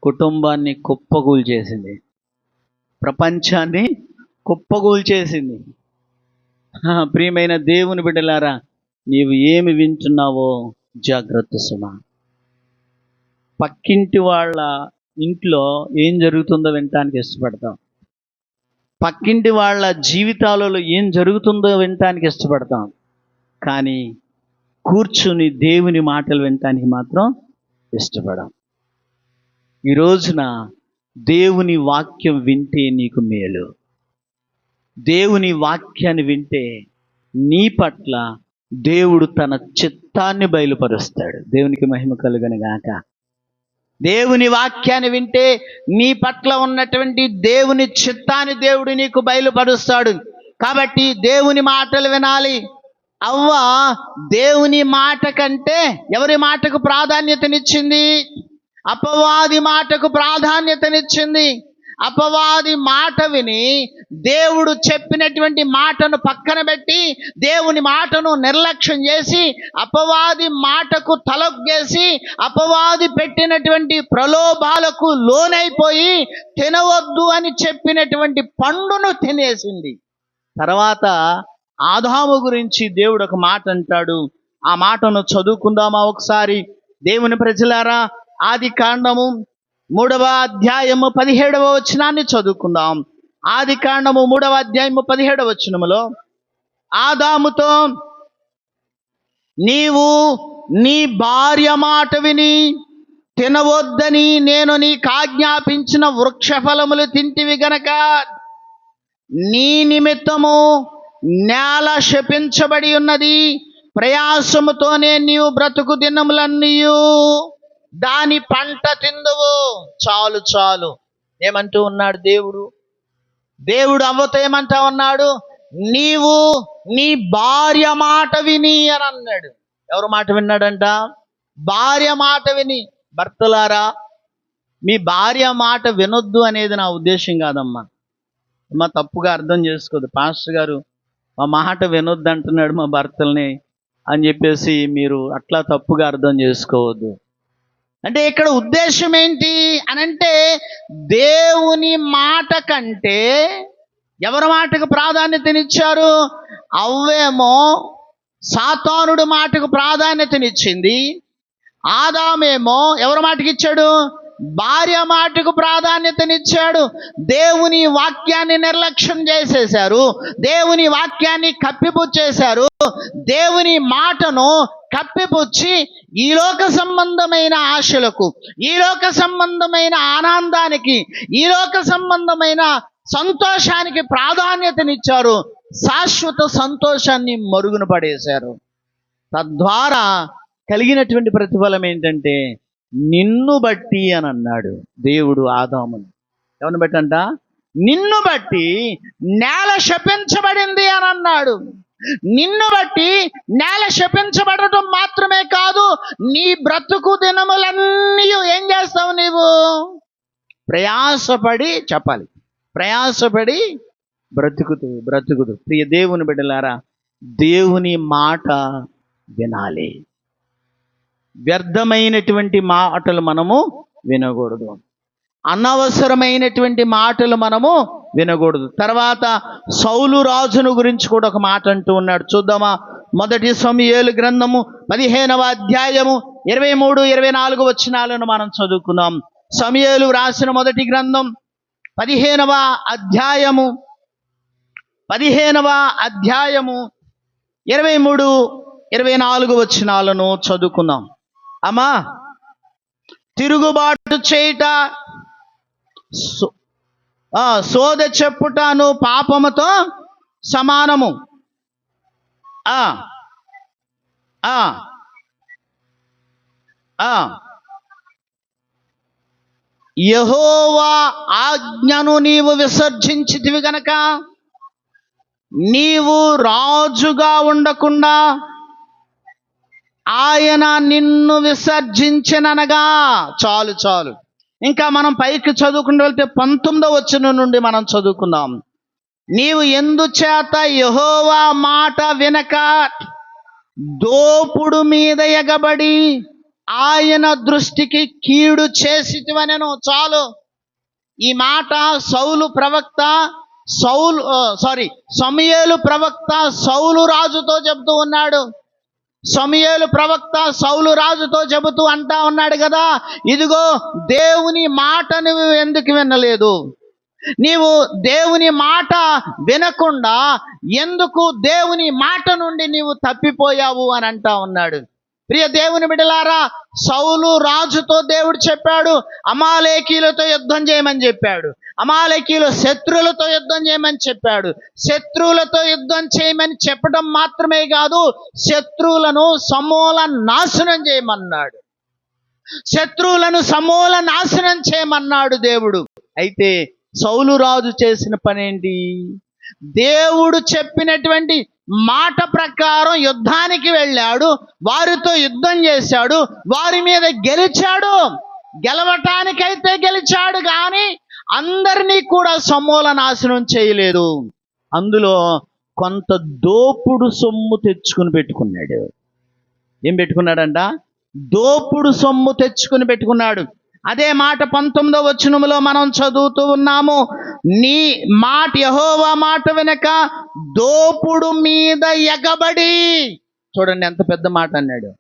కుటుంబాన్ని కుప్పకూల్చేసింది, ప్రపంచాన్ని కుప్పకూల్చేసింది. ప్రియమైన దేవుని బిడ్డలారా, నీవు ఏమి వింటున్నావో జాగ్రత్త సుమా. పక్కింటి వాళ్ళ ఇంట్లో ఏం జరుగుతుందో వినటానికి ఇష్టపడతాం. పక్కింటి వాళ్ళ జీవితాలలో ఏం జరుగుతుందో వినటానికి ఇష్టపడతాం. కానీ కూర్చుని దేవుని మాటలు వినటానికి మాత్రం ఇష్టపడం. ఈ రోజున దేవుని వాక్యం వింటే నీకు మేలు. దేవుని వాక్యాన్ని వింటే నీ పట్ల దేవుడు తన చిత్తాన్ని బయలుపరుస్తాడు. దేవునికి మహిమ కలుగును గాక. దేవుని వాక్యాన్ని వింటే నీ పట్ల ఉన్నటువంటి దేవుని చిత్తాన్ని దేవుడు నీకు బయలుపరుస్తాడు. కాబట్టి దేవుని మాటలు వినాలి. అవ్వ దేవుని మాట కంటే ఎవరి మాటకు ప్రాధాన్యతనిచ్చింది? అపవాది మాటకు ప్రాధాన్యతనిచ్చింది. అపవాది మాట విని దేవుడు చెప్పినటువంటి మాటను పక్కన పెట్టి దేవుని మాటను నిర్లక్ష్యం చేసి అపవాది మాటకు తలొగ్గేసి అపవాది పెట్టినటువంటి ప్రలోభాలకు లోనైపోయి తినవద్దు అని చెప్పినటువంటి పండును తినేసింది. తర్వాత ఆదాము గురించి దేవుడు ఒక మాట అంటాడు. ఆ మాటను చదువుకుందామా ఒకసారి? దేవుని ప్రజలారా, ఆది కాండము 3వ అధ్యాయము 17వ వచనాన్ని చదువుకుందాం. ఆది కాండము 3వ అధ్యాయము 17వ వచనములో ఆదాముతో, నీవు నీ భార్య మాట విని తినవద్దని నేను నీకు ఆజ్ఞాపించిన వృక్ష ఫలములు తింటివి గనక నీ నిమిత్తము నేల శపించబడి ఉన్నది, ప్రయాసముతోనే నీవు బ్రతుకు దినములన్నీయు దాని పంట తిందువు. చాలు చాలు ఏమంటూ ఉన్నాడు దేవుడు? దేవుడు అవ్వతో ఏమంటా ఉన్నాడు? నీవు నీ భార్య మాట విని అని అన్నాడు. ఎవరు మాట విన్నాడంట? భార్య మాట విని. భర్తలారా, మీ భార్య మాట వినొద్దు అనేది నా ఉద్దేశం కాదమ్మా. అమ్మ తప్పుగా అర్థం చేసుకోదు. పాస్టర్ గారు మా మాట వినొద్దు అంటున్నాడు మా భర్తల్ని అని చెప్పేసి మీరు అట్లా తప్పుగా అర్థం చేసుకోవద్దు. అంటే ఇక్కడ ఉద్దేశం ఏంటి అనంటే, దేవుని మాట కంటే ఎవరి మాటకు ప్రాధాన్యతనిచ్చారు? అవ్వేమో సాతానుడి మాటకు ప్రాధాన్యతనిచ్చింది. ఆదామేమో ఎవరి మాటకి ఇచ్చాడు? భార్య మాటకు ప్రాధాన్యతనిచ్చాడు. దేవుని వాక్యాన్ని నిర్లక్ష్యం చేసేశారు. దేవుని వాక్యాన్ని కప్పిపుచ్చేశారు. దేవుని మాటను కప్పిపుచ్చి ఈ లోక సంబంధమైన ఆశలకు, ఈ లోక సంబంధమైన ఆనందానికి, ఈ లోక సంబంధమైన సంతోషానికి ప్రాధాన్యతనిచ్చారు. శాశ్వత సంతోషాన్ని మరుగున పడేశారు. తద్వారా కలిగినటువంటి ప్రతిఫలం ఏంటంటే, నిన్ను బట్టి అని అన్నాడు దేవుడు ఆదామును. ఎవరిని బట్టి అంట? నిన్ను బట్టి నేల శపించబడింది అని అన్నాడు. నిన్ను బట్టి నేల శపించబడటం మాత్రమే కాదు, నీ బ్రతుకు దినములన్నీ ఏం చేస్తావు నీవు? ప్రయాసపడి, చెప్పాలి, ప్రయాసపడి బ్రతుకుదు. ప్రియ దేవుని బిడ్డలారా, దేవుని మాట వినాలి. వ్యర్థమైనటువంటి మాటలు మనము వినకూడదు, అనవసరమైనటువంటి మాటలు మనము వినకూడదు. తర్వాత సౌలు రాజును గురించి కూడా ఒక మాట అంటూ ఉన్నాడు. చూద్దామా? మొదటి సమూయేలు గ్రంథము 15వ అధ్యాయము 23-24 వచనాలను మనం చదువుకుందాం. సమూయేలు రాసిన మొదటి గ్రంథం 15వ అధ్యాయము 23-24 వచనాలను చదువుకుందాం. అమ్మా, తిరుగుబాటు చేయుట, సోద చెప్పుటను పాపముతో సమానము. యెహోవా ఆజ్ఞను నీవు విసర్జించితివి గనక నీవు రాజుగా ఉండకుండా ఆయన నిన్ను విసర్జించెననగా. చాలు. ఇంకా మనం పైకి చదువుకుంటూ వెళ్తే 19వ వచనం నుండి మనం చదువుకుందాం. నీవు ఎందుచేత యెహోవా మాట వినక దోపుడు మీద ఎగబడి ఆయన దృష్టికి కీడు చేసిటివనెను. చాలు. ఈ మాట సమూయేలు ప్రవక్త సౌలు రాజుతో చెబుతూ ఉన్నాడు. సమూయేలు ప్రవక్త సౌలు రాజుతో చెబుతూ అంటా ఉన్నాడు కదా, ఇదిగో దేవుని మాట నువ్వు ఎందుకు వినలేదు? నీవు దేవుని మాట వినకుండా ఎందుకు దేవుని మాట నుండి నీవు తప్పిపోయావు అని అంటా ఉన్నాడు. ప్రియ దేవుని బిడ్డలారా, సౌలు రాజుతో దేవుడు చెప్పాడు, అమాలేకీలతో యుద్ధం చేయమని చెప్పాడు. అమాలేకీలు శత్రువులతో యుద్ధం చేయమని చెప్పాడు. శత్రువులతో యుద్ధం చేయమని చెప్పడం మాత్రమే కాదు, శత్రువులను సమూల నాశనం చేయమన్నాడు. దేవుడు. అయితే సౌలు రాజు చేసిన పనేంటి? దేవుడు చెప్పినటువంటి మాట ప్రకారం యుద్ధానికి వెళ్ళాడు, వారితో యుద్ధం చేశాడు, వారి మీద గెలిచాడు. గెలవటానికైతే గెలిచాడు కానీ అందరినీ కూడా సమూల నాశనం చేయలేదు. అందులో కొంత దోపుడు సొమ్ము తెచ్చుకుని పెట్టుకున్నాడు. ఏం పెట్టుకున్నాడంట? దోపుడు సొమ్ము తెచ్చుకుని పెట్టుకున్నాడు. అదే మాట 19వ వచనములో మనం చదువుతూ ఉన్నాము. నీ మాట, యెహోవా మాట వెనక దోపుడు మీద ఎగబడి. చూడండి ఎంత పెద్ద మాట అన్నాడు.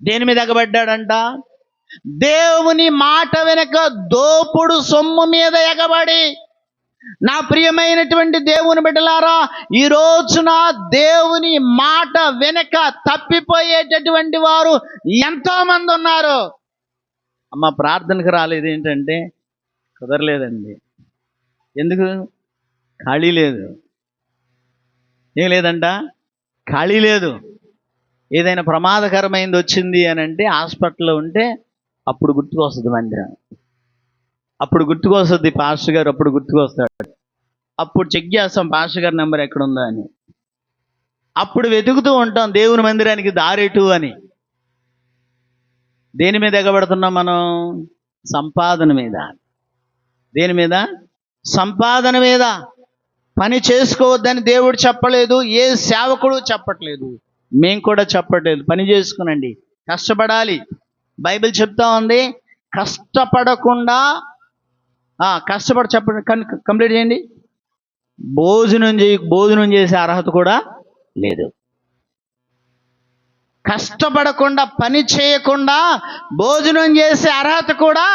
దేని మీద ఎగబడ్డాడంట? దేవుని మాట వెనక దోపుడు సొమ్ము మీద ఎగబడి. నా ప్రియమైనటువంటి దేవుని బిడ్డలారా, ఈ రోజున దేవుని మాట వెనక తప్పిపోయేటటువంటి వారు ఎంతో మంది ఉన్నారు. అమ్మ, ప్రార్థనకు రాలేదు ఏంటంటే కుదరలేదండి. ఎందుకు? ఖాళీ లేదు. ఏం లేదంట? ఖాళీ లేదు. ఏదైనా ప్రమాదకరమైనది వచ్చింది అని అంటే హాస్పిటల్లో ఉంటే అప్పుడు గుర్తుకొస్తుంది మందిరం, అప్పుడు గుర్తుకొస్తుంది పాస్టర్ గారు, అప్పుడు గుర్తుకొస్తాడు. అప్పుడు చెక్ చేస్తాం పాస్టర్ గారి నెంబర్ ఎక్కడుందా అని. అప్పుడు వెతుకుతూ ఉంటాం దేవుని మందిరానికి దారేటు అని. దేని మీద ఎగబడుతున్నాం మనం? సంపాదన మీద. దేని మీద? సంపాదన మీద. పని చేసుకోవద్దని దేవుడు చెప్పలేదు, ఏ సేవకుడు చెప్పట్లేదు, మేము కూడా చెప్పట్లేదు. పని చేసుకునండి, కష్టపడాలి. బైబిల్ చెప్తా ఉంది, కష్టపడకుండా చెప్పండి, కంప్లీట్ చేయండి. భోజనం చేసే అర్హత కూడా లేదు. కష్టపడకుండా, పని చేయకుండా భోజనం చేసే అర్హత కూడా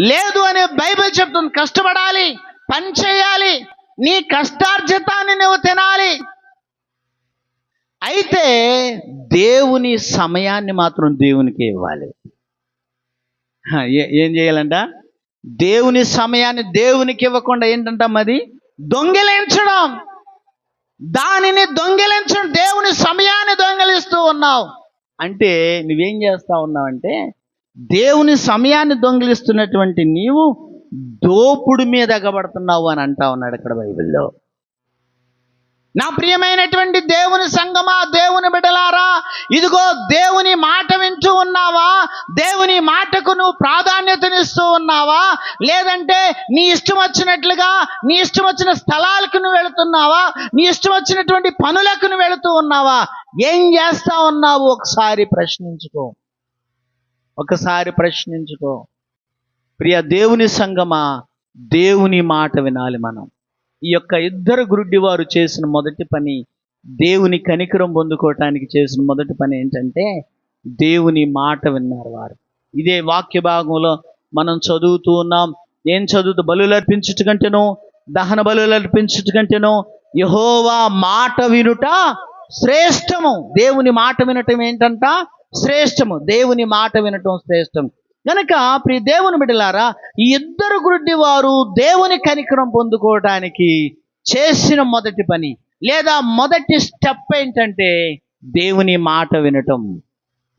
లేదు అని బైబిల్ చెప్తుంది. కష్టపడాలి, పని చేయాలి, నీ కష్టార్జితాన్ని నువ్వు తినాలి. అయితే దేవుని సమయాన్ని మాత్రం దేవునికి ఇవ్వాలి. ఏం చేయాలంట? దేవుని సమయాన్ని దేవునికి ఇవ్వకుండా ఏంటంట అది? దొంగిలించడం. దానిని దొంగిలించడం, దేవుని సమయాన్ని దొంగిలిస్తూ ఉన్నావు. అంటే నువ్వేం చేస్తా ఉన్నావంటే దేవుని సమయాన్ని దొంగిలిస్తున్నటువంటి నీవు దోపుడు మీద ఎగబడుతున్నావు అని అంటా ఉన్నాడు ఇక్కడ బైబిల్లో. నా ప్రియమైనటువంటి దేవుని సంగమా, దేవుని బిడ్డలారా, ఇదిగో దేవుని మాట వింటూ ఉన్నావా? దేవుని మాటకు నువ్వు ప్రాధాన్యతనిస్తూ ఉన్నావా? లేదంటే నీ ఇష్టం వచ్చినట్లుగా నీ ఇష్టం వచ్చిన స్థలాలకు నువ్వు వెళుతున్నావా? నీ ఇష్టం వచ్చినటువంటి పనులకు నువ్వు వెళుతూ ఉన్నావా? ఏం చేస్తా ఉన్నావు? ఒకసారి ప్రశ్నించుకో. ప్రియ దేవుని సంగమా, దేవుని మాట వినాలి మనం. ఈ యొక్క ఇద్దరు గురుడ్డివారు చేసిన మొదటి పని, దేవుని కనికరం పొందుకోవటానికి చేసిన మొదటి పని ఏంటంటే దేవుని మాట విన్నారు వారు. ఇదే వాక్య భాగంలో మనం చదువుతూ ఉన్నాం. ఏం చదువుతూ? బలులు అర్పించుట కంటేనో, దహన బలులు అర్పించుట కంటేనో యెహోవా మాట వినుట శ్రేష్టము. దేవుని మాట వినటం ఏంటంట? శ్రేష్టము. దేవుని మాట వినటం శ్రేష్టం. కనుక ప్రియ దేవుని బిడ్డలారా, ఈ ఇద్దరు గురుడి వారు దేవుని కనికరం పొందుకోవడానికి చేసిన మొదటి పని లేదా మొదటి స్టెప్ ఏంటంటే దేవుని మాట వినటం.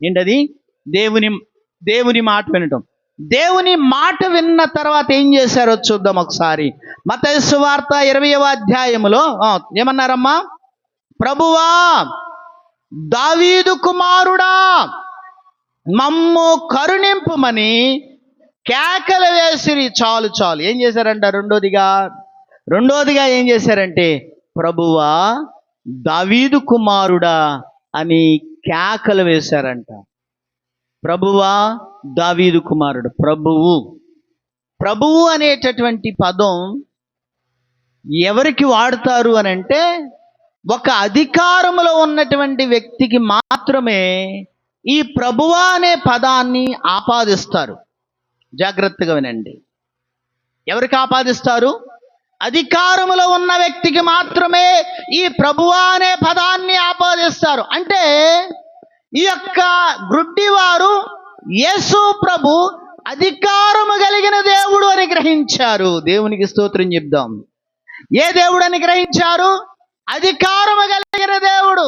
ఏంటది? దేవుని మాట వినటం. దేవుని మాట విన్న తర్వాత ఏం చేశారో చూద్దాం ఒకసారి. మత్తయి సువార్త 20వ అధ్యాయములో ఏమన్నారమ్మా? ప్రభువా, దావీదు కుమారుడా, మమ్ము కరుణింపుమని కేకలు వేసిరి. చాలు. ఏం చేశారంట? రెండోదిగా ఏం చేశారంటే ప్రభువా, దావీదు కుమారుడా అని కేకలు వేశారంట. ప్రభువా, దావీదు కుమారుడు. ప్రభువు అనేటటువంటి పదం ఎవరికి వాడతారు అని అంటే ఒక అధికారములో ఉన్నటువంటి వ్యక్తికి మాత్రమే ఈ ప్రభువా అనే పదాన్ని ఆపాదిస్తారు. జాగ్రత్తగా వినండి. ఎవరికి ఆపాదిస్తారు? అధికారములో ఉన్న వ్యక్తికి మాత్రమే ఈ ప్రభువా అనే పదాన్ని ఆపాదిస్తారు. అంటే ఈ యొక్క గ్రుడ్డివారు యేసు ప్రభు అధికారము కలిగిన దేవుడు అని గ్రహించారు. దేవునికి స్తోత్రం చెప్దాం. ఏ దేవుడు అని గ్రహించారు? అధికారము కలిగిన దేవుడు.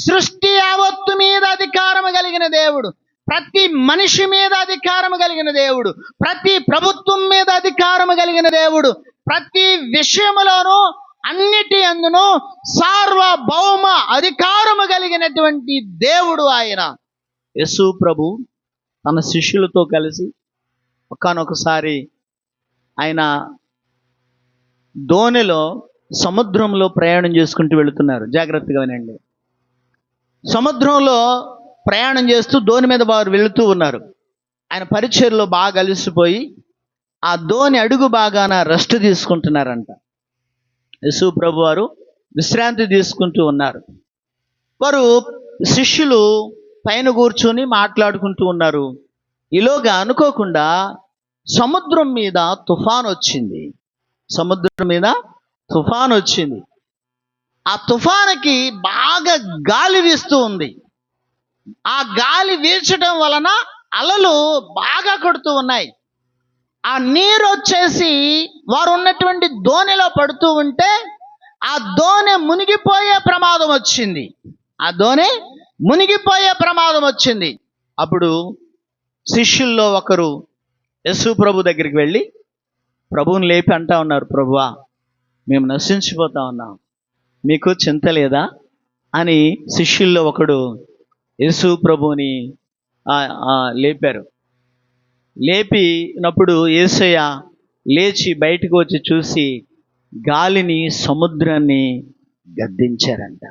సృష్టి యావత్తు మీద అధికారము కలిగిన దేవుడు. ప్రతి మనిషి మీద అధికారము కలిగిన దేవుడు. ప్రతి ప్రభుత్వం మీద అధికారము కలిగిన దేవుడు. ప్రతి విషయములోనూ అన్నిటి అందును సార్వభౌమ అధికారము కలిగినటువంటి దేవుడు ఆయన. యేసు ప్రభు తన శిష్యులతో కలిసి ఒకానొకసారి ఆయన దోణిలో సముద్రంలో ప్రయాణం చేసుకుంటూ వెళుతున్నారు. జాగ్రత్తగా వినండి. సముద్రంలో ప్రయాణం చేస్తూ దోణి మీద వారు వెళుతూ ఉన్నారు. ఆయన పరిచర్లో బాగా అలసిపోయి ఆ దోణి అడుగు బాగాన రెస్ట్ తీసుకుంటున్నారంట. యేసు ప్రభు వారు విశ్రాంతి తీసుకుంటూ ఉన్నారు. వారు శిష్యులు పైన కూర్చొని మాట్లాడుకుంటూ ఉన్నారు. ఈలోగా అనుకోకుండా సముద్రం మీద తుఫాన్ వచ్చింది. ఆ తుఫానుకి బాగా గాలి వీస్తూ ఉంది. ఆ గాలి వీచడం వలన అలలు బాగా కొడుతూ ఉన్నాయి. ఆ నీరు వచ్చేసి వారు ఉన్నటువంటి దోణిలో పడుతూ ఉంటే ఆ దోణి మునిగిపోయే ప్రమాదం వచ్చింది. అప్పుడు శిష్యుల్లో ఒకరు యేసు ప్రభు దగ్గరికి వెళ్ళి ప్రభువుని లేపి అంటా ఉన్నారు, ప్రభువా, మేము నశించిపోతా ఉన్నాం, మీకు చింత లేదా అని శిష్యుల్లో ఒకడు యేసు ప్రభువుని లేపారు. లేపినప్పుడు యేసయ్య లేచి బయటకు వచ్చి చూసి గాలిని సముద్రాన్ని గద్దించారంట.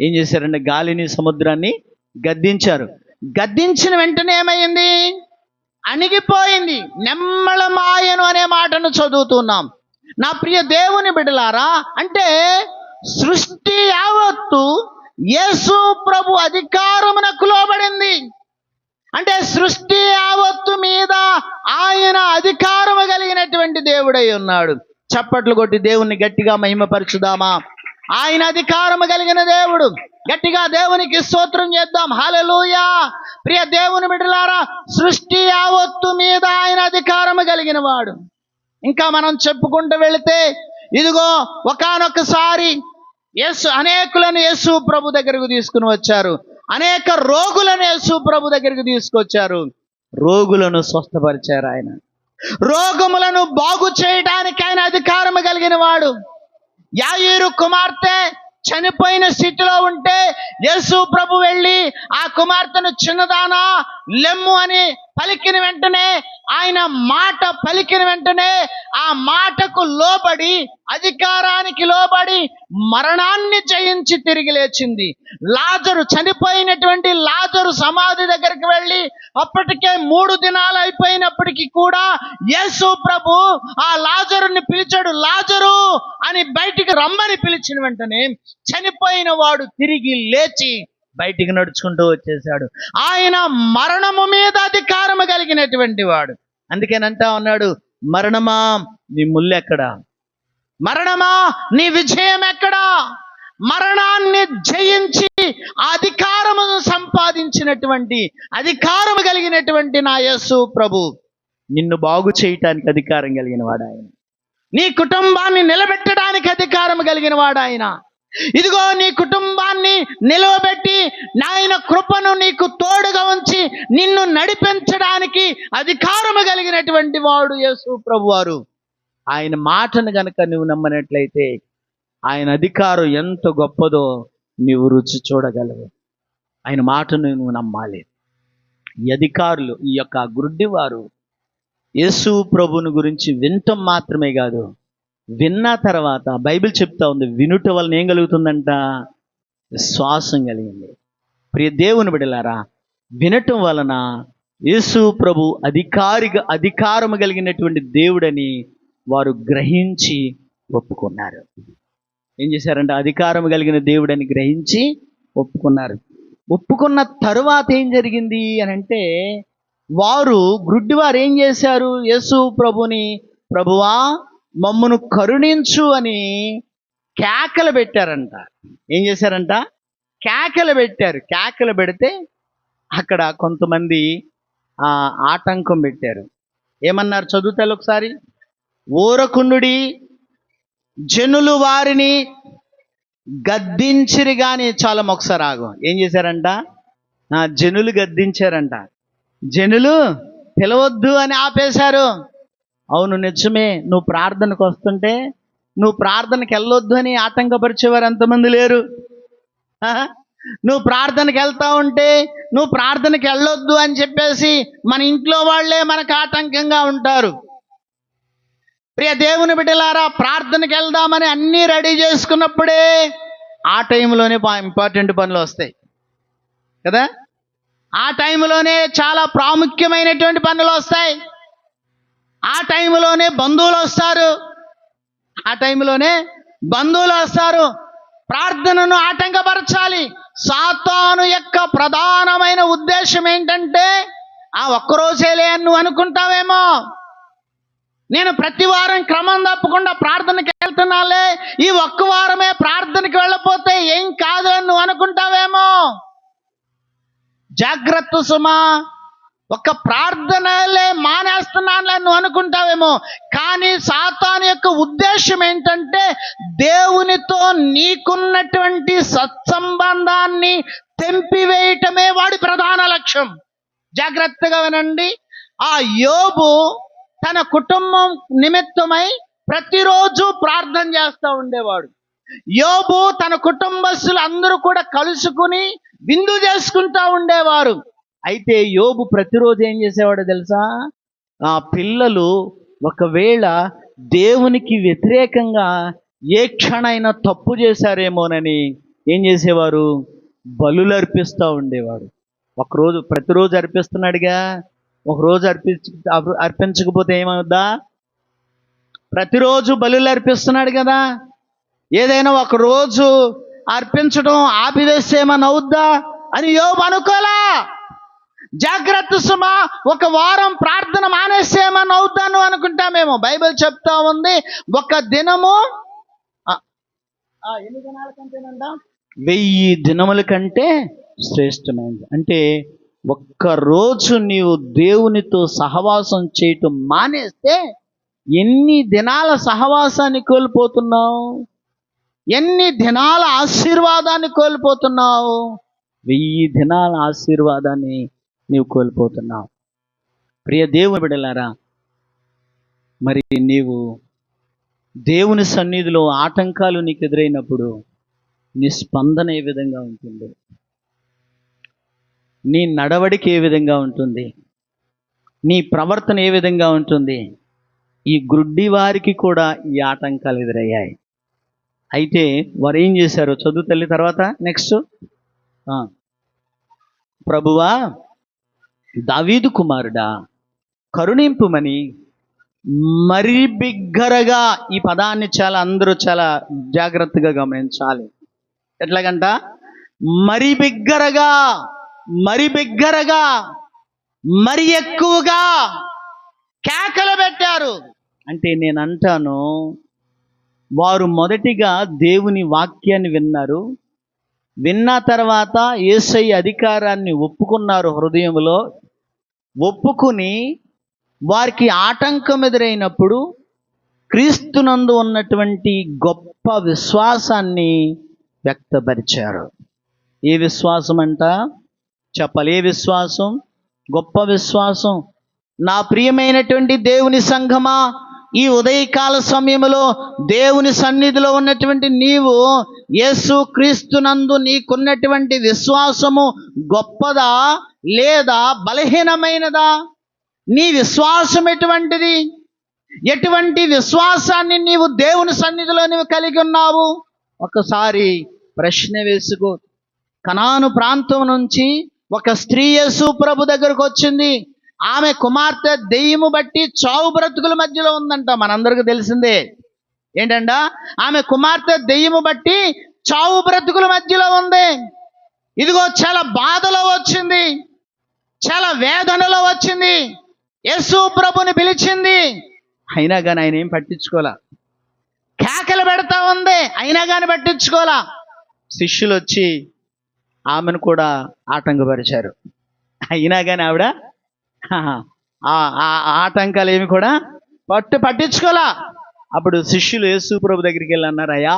ఏం చేశారంటే గాలిని సముద్రాన్ని గద్దించారు. గద్దించిన వెంటనే ఏమైంది? అణిగిపోయింది. నెమ్మళమాయను అనే మాటను చదువుతున్నాం. నా ప్రియ దేవుని బిడ్డలారా, అంటే సృష్టి యావత్తు యేసు ప్రభు అధికారమునకు లోబడింది. అంటే సృష్టి యావత్తు మీద ఆయన అధికారము కలిగినటువంటి దేవుడై ఉన్నాడు. చప్పట్లు కొట్టి దేవుణ్ణి గట్టిగా మహిమపరచుదామా? ఆయన అధికారము కలిగిన దేవుడు. గట్టిగా దేవునికి స్తోత్రం చేద్దాం. హల్లెలూయా. ప్రియ దేవుని బిడ్డలారా, సృష్టి యావత్తు మీద ఆయన అధికారము కలిగిన వాడు. ఇంకా మనం చెప్పుకుంటూ వెళితే ఇదిగో ఒకానొకసారి అనేకులను యేసు ప్రభు దగ్గరకు తీసుకుని వచ్చారు. అనేక రోగులను యేసు ప్రభు దగ్గరికి తీసుకొచ్చారు. రోగులను స్వస్థపరిచారు ఆయన. రోగములను బాగు చేయడానికి ఆయన అధికారము కలిగిన వాడు. యాయీరు కుమార్తె చనిపోయిన స్థితిలో ఉంటే యేసు ప్రభు వెళ్ళి ఆ కుమార్తెను చిన్నదానా లెమ్ము అని పలికిన వెంటనే, ఆయన మాట పలికిన వెంటనే ఆ మాటకు లోబడి, అధికారానికి లోబడి మరణాన్ని జయించి తిరిగి లేచింది. లాజరు, చనిపోయినటువంటి లాజరు సమాధి దగ్గరికి వెళ్ళి అప్పటికే 3 దినాలు అయిపోయినప్పటికీ కూడా యేసు ప్రభు ఆ లాజరుని పిలిచాడు. లాజరు అని బయటికి రమ్మని పిలిచిన వెంటనే చనిపోయిన వాడు తిరిగి లేచి బయటికి నడుచుకుంటూ వచ్చేసాడు. ఆయన మరణము మీద అధికారము కలిగినటువంటి వాడు. అందుకేనంటా ఉన్నాడు, మరణమా నీ ముల్లెక్కడా, మరణమా నీ విజయం ఎక్కడా? మరణాన్ని జయించి అధికారమును సంపాదించినటువంటి, అధికారము కలిగినటువంటి నా యేసు ప్రభు నిన్ను బాగు చేయటానికి అధికారం కలిగిన వాడు ఆయన. నీ కుటుంబాన్ని నిలబెట్టడానికి అధికారం కలిగిన వాడు ఆయన. ఇదిగో నీ కుటుంబాన్ని నిలవబెట్టి నాయన కృపను నీకు తోడుగా ఉంచి నిన్ను నడిపించడానికి అధికారము కలిగినటువంటి వాడు యేసు ప్రభువారు. ఆయన మాటను గనక నువ్వు నమ్మనట్లయితే ఆయన అధికారం ఎంత గొప్పదో నీవు రుచి చూడగలవు. ఆయన మాటను నువ్వు నమ్మాలి. ఈ అధికారులు, ఈ యొక్క గుడ్డివారు యేసు ప్రభుని గురించి వినటం మాత్రమే కాదు, విన్న తర్వాత బైబిల్ చెప్తా ఉంది, వినుట వలన ఏం కలుగుతుందంట? విశ్వాసం కలిగింది. ప్రియ దేవుని బిడ్డలారా, వినటం వలన యేసు ప్రభు అధికారము కలిగినటువంటి దేవుడని వారు గ్రహించి ఒప్పుకున్నారు. ఏం చేశారంటే అధికారము కలిగిన దేవుడని గ్రహించి ఒప్పుకున్నారు. ఒప్పుకున్న తరువాత ఏం జరిగింది అని అంటే, వారు గ్రుడ్డివారు ఏం చేశారు? యేసు ప్రభుని, ప్రభువా మమ్మను కరుణించు అని కేకలు పెట్టారంట. ఏం చేశారంట? కేకలు పెట్టారు. కేకలు పెడితే అక్కడ కొంతమంది ఆటంకం పెట్టారు. ఏమన్నారు? చదువుతారు ఒకసారి. ఊరకుండుడి, జనులు వారిని గద్దించిరి గాని, చాలా ఒకసారి ఆగు. ఏం చేశారంట? జనులు గద్దించారంట. జనులు పిలవద్దు అని ఆపేశారు. అవును, నిజమే. నువ్వు ప్రార్థనకు వస్తుంటే నువ్వు ప్రార్థనకి వెళ్ళొద్దు అని ఆటంకపరిచేవారు ఎంతమంది లేరు? నువ్వు ప్రార్థనకి వెళ్తా ఉంటే నువ్వు ప్రార్థనకి వెళ్ళొద్దు అని చెప్పేసి మన ఇంట్లో వాళ్ళే మనకు ఆటంకంగా ఉంటారు. ప్రియ దేవుని బిడ్డలారా, ప్రార్థనకి వెళ్దామని అన్నీ రెడీ చేసుకున్నప్పుడే ఆ టైంలోనే ఇంపార్టెంట్ పనులు వస్తాయి కదా. ఆ టైంలోనే చాలా ప్రాముఖ్యమైనటువంటి పనులు వస్తాయి. ఆ టైంలోనే బంధువులు వస్తారు. ఆ టైంలోనే బంధువులు వస్తారు. ప్రార్థనను ఆటంకపరచాలి. సాతాను యొక్క ప్రధానమైన ఉద్దేశం ఏంటంటే, ఒక్కరోజేలే అని నువ్వు అనుకుంటావేమో, నేను ప్రతి వారం క్రమం తప్పకుండా ప్రార్థనకి వెళ్తున్నాలే, ఈ ఒక్క వారమే ప్రార్థనకి వెళ్ళపోతే ఏం కాదు అని నువ్వు అనుకుంటావేమో. జాగ్రత్త సుమా. ఒక ప్రార్థనలే మానేస్తున్నానులే నువ్వు అనుకుంటావేమో, కానీ సాతాను యొక్క ఉద్దేశం ఏంటంటే దేవునితో నీకున్నటువంటి సత్సంబంధాన్ని తెంపివేయటమే వాడి ప్రధాన లక్ష్యం. జాగ్రత్తగా వినండి. ఆ యోబు తన కుటుంబం నిమిత్తమై ప్రతిరోజు ప్రార్థన చేస్తూ ఉండేవాడు. యోబు తన కుటుంబస్తులు అందరూ కూడా కలుసుకుని విందు చేసుకుంటూ ఉండేవారు. అయితే యోబు ప్రతిరోజు ఏం చేసేవాడో తెలుసా? ఆ పిల్లలు ఒకవేళ దేవునికి వ్యతిరేకంగా ఏ క్షణైనా తప్పు చేశారేమోనని ఏం చేసేవారు? బలులు అర్పిస్తూ ఉండేవాడు. ఒకరోజు ప్రతిరోజు అర్పిస్తున్నాడుగా, ఒకరోజు అర్పించకపోతే ఏమవుద్దా? ప్రతిరోజు బలులు అర్పిస్తున్నాడు కదా, ఏదైనా ఒక రోజు అర్పించడం ఆపివేస్తే ఏమన్నా అవుద్దా అని యోబు అనుకోలా. జాగ్రత్త సుమా. ఒక వారం ప్రార్థన మానేస్తే ఏమన్నా అవుతాను అనుకుంటామేమో. బైబిల్ చెప్తా ఉంది, ఒక దినము ఎన్ని దినాల కంటేనంట? 1000 దినముల కంటే శ్రేష్టమైనది. అంటే ఒక్కరోజు నీవు దేవునితో సహవాసం చేయటం మానేస్తే ఎన్ని దినాల సహవాసాన్ని కోల్పోతున్నావు? ఎన్ని దినాల ఆశీర్వాదాన్ని కోల్పోతున్నావు? 1000 దినాల ఆశీర్వాదాన్ని నీవు కోల్పోతున్నావు. ప్రియ దేవుని బిడ్డలారా, మరి నీవు దేవుని సన్నిధిలో ఆటంకాలు నీకు ఎదురైనప్పుడు నీ స్పందన ఏ విధంగా ఉంటుంది, నీ నడవడిక ఏ విధంగా ఉంటుంది, నీ ప్రవర్తన ఏ విధంగా ఉంటుంది. ఈ గ్రుడ్డి వారికి కూడా ఈ ఆటంకాలు ఎదురయ్యాయి. అయితే వారు ఏం చేశారు? చదువు తల్లి తర్వాత నెక్స్ట్. ప్రభువా, దావీదు కుమారుడా, కరుణింపుమని మరీ బిగ్గరగా. ఈ పదాన్ని అందరూ చాలా జాగ్రత్తగా గమనించాలి. ఎట్లాగంట? మరి బిగ్గరగా, మరి బిగ్గరగా, మరి ఎక్కువగా కేకలు పెట్టారు. అంటే నేను అంటాను, వారు మొదటిగా దేవుని వాక్యాన్ని విన్నారు. విన్న తర్వాత యేసయ్య అధికారాన్ని ఒప్పుకున్నారు హృదయంలో. ఒప్పుకుని వారికి ఆటంకం ఎదురైనప్పుడు క్రీస్తునందు ఉన్నటువంటి గొప్ప విశ్వాసాన్ని వ్యక్తపరిచారు. ఏ విశ్వాసం అంట? చెప్పాలి. ఏ విశ్వాసం? గొప్ప విశ్వాసం. నా ప్రియమైనటువంటి దేవుని సంఘమా, ఈ ఉదయకాల సమయంలో దేవుని సన్నిధిలో ఉన్నటువంటి నీవు యేసు క్రీస్తునందు నీకున్నటువంటి విశ్వాసము గొప్పదా లేదా బలహీనమైనదా? నీ విశ్వాసం ఎటువంటిది? ఎటువంటి విశ్వాసాన్ని నీవు దేవుని సన్నిధిలో నీవు కలిగి ఉన్నావు? ఒకసారి ప్రశ్న వేసుకో. కనాను ప్రాంతం నుంచి ఒక స్త్రీ యేసు ప్రభు దగ్గరకు వచ్చింది. ఆమె కుమార్తె దెయ్యము బట్టి చావు బ్రతుకుల మధ్యలో ఉందంట. మనందరికీ తెలిసిందే. ఏంటంట? ఆమె కుమార్తె దెయ్యము బట్టి చావు బ్రతుకుల మధ్యలో ఉంది. ఇదిగో చాలా బాధలో వచ్చింది, చాలా వేదనలో వచ్చింది. యేసు ప్రభుని పిలిచింది, అయినా కానీ ఆయన ఏం పట్టించుకోలా. కేకలు పెడతా ఉంది, అయినా కానీ పట్టించుకోలా. శిష్యులు వచ్చి ఆమెను కూడా ఆటంకపరిచారు, అయినా కానీ ఆవిడ ఆటంకాలు ఏమి కూడా పట్టించుకోలా. అప్పుడు శిష్యులు యేసు ప్రభు దగ్గరికి వెళ్ళి అన్నారు, అయ్యా,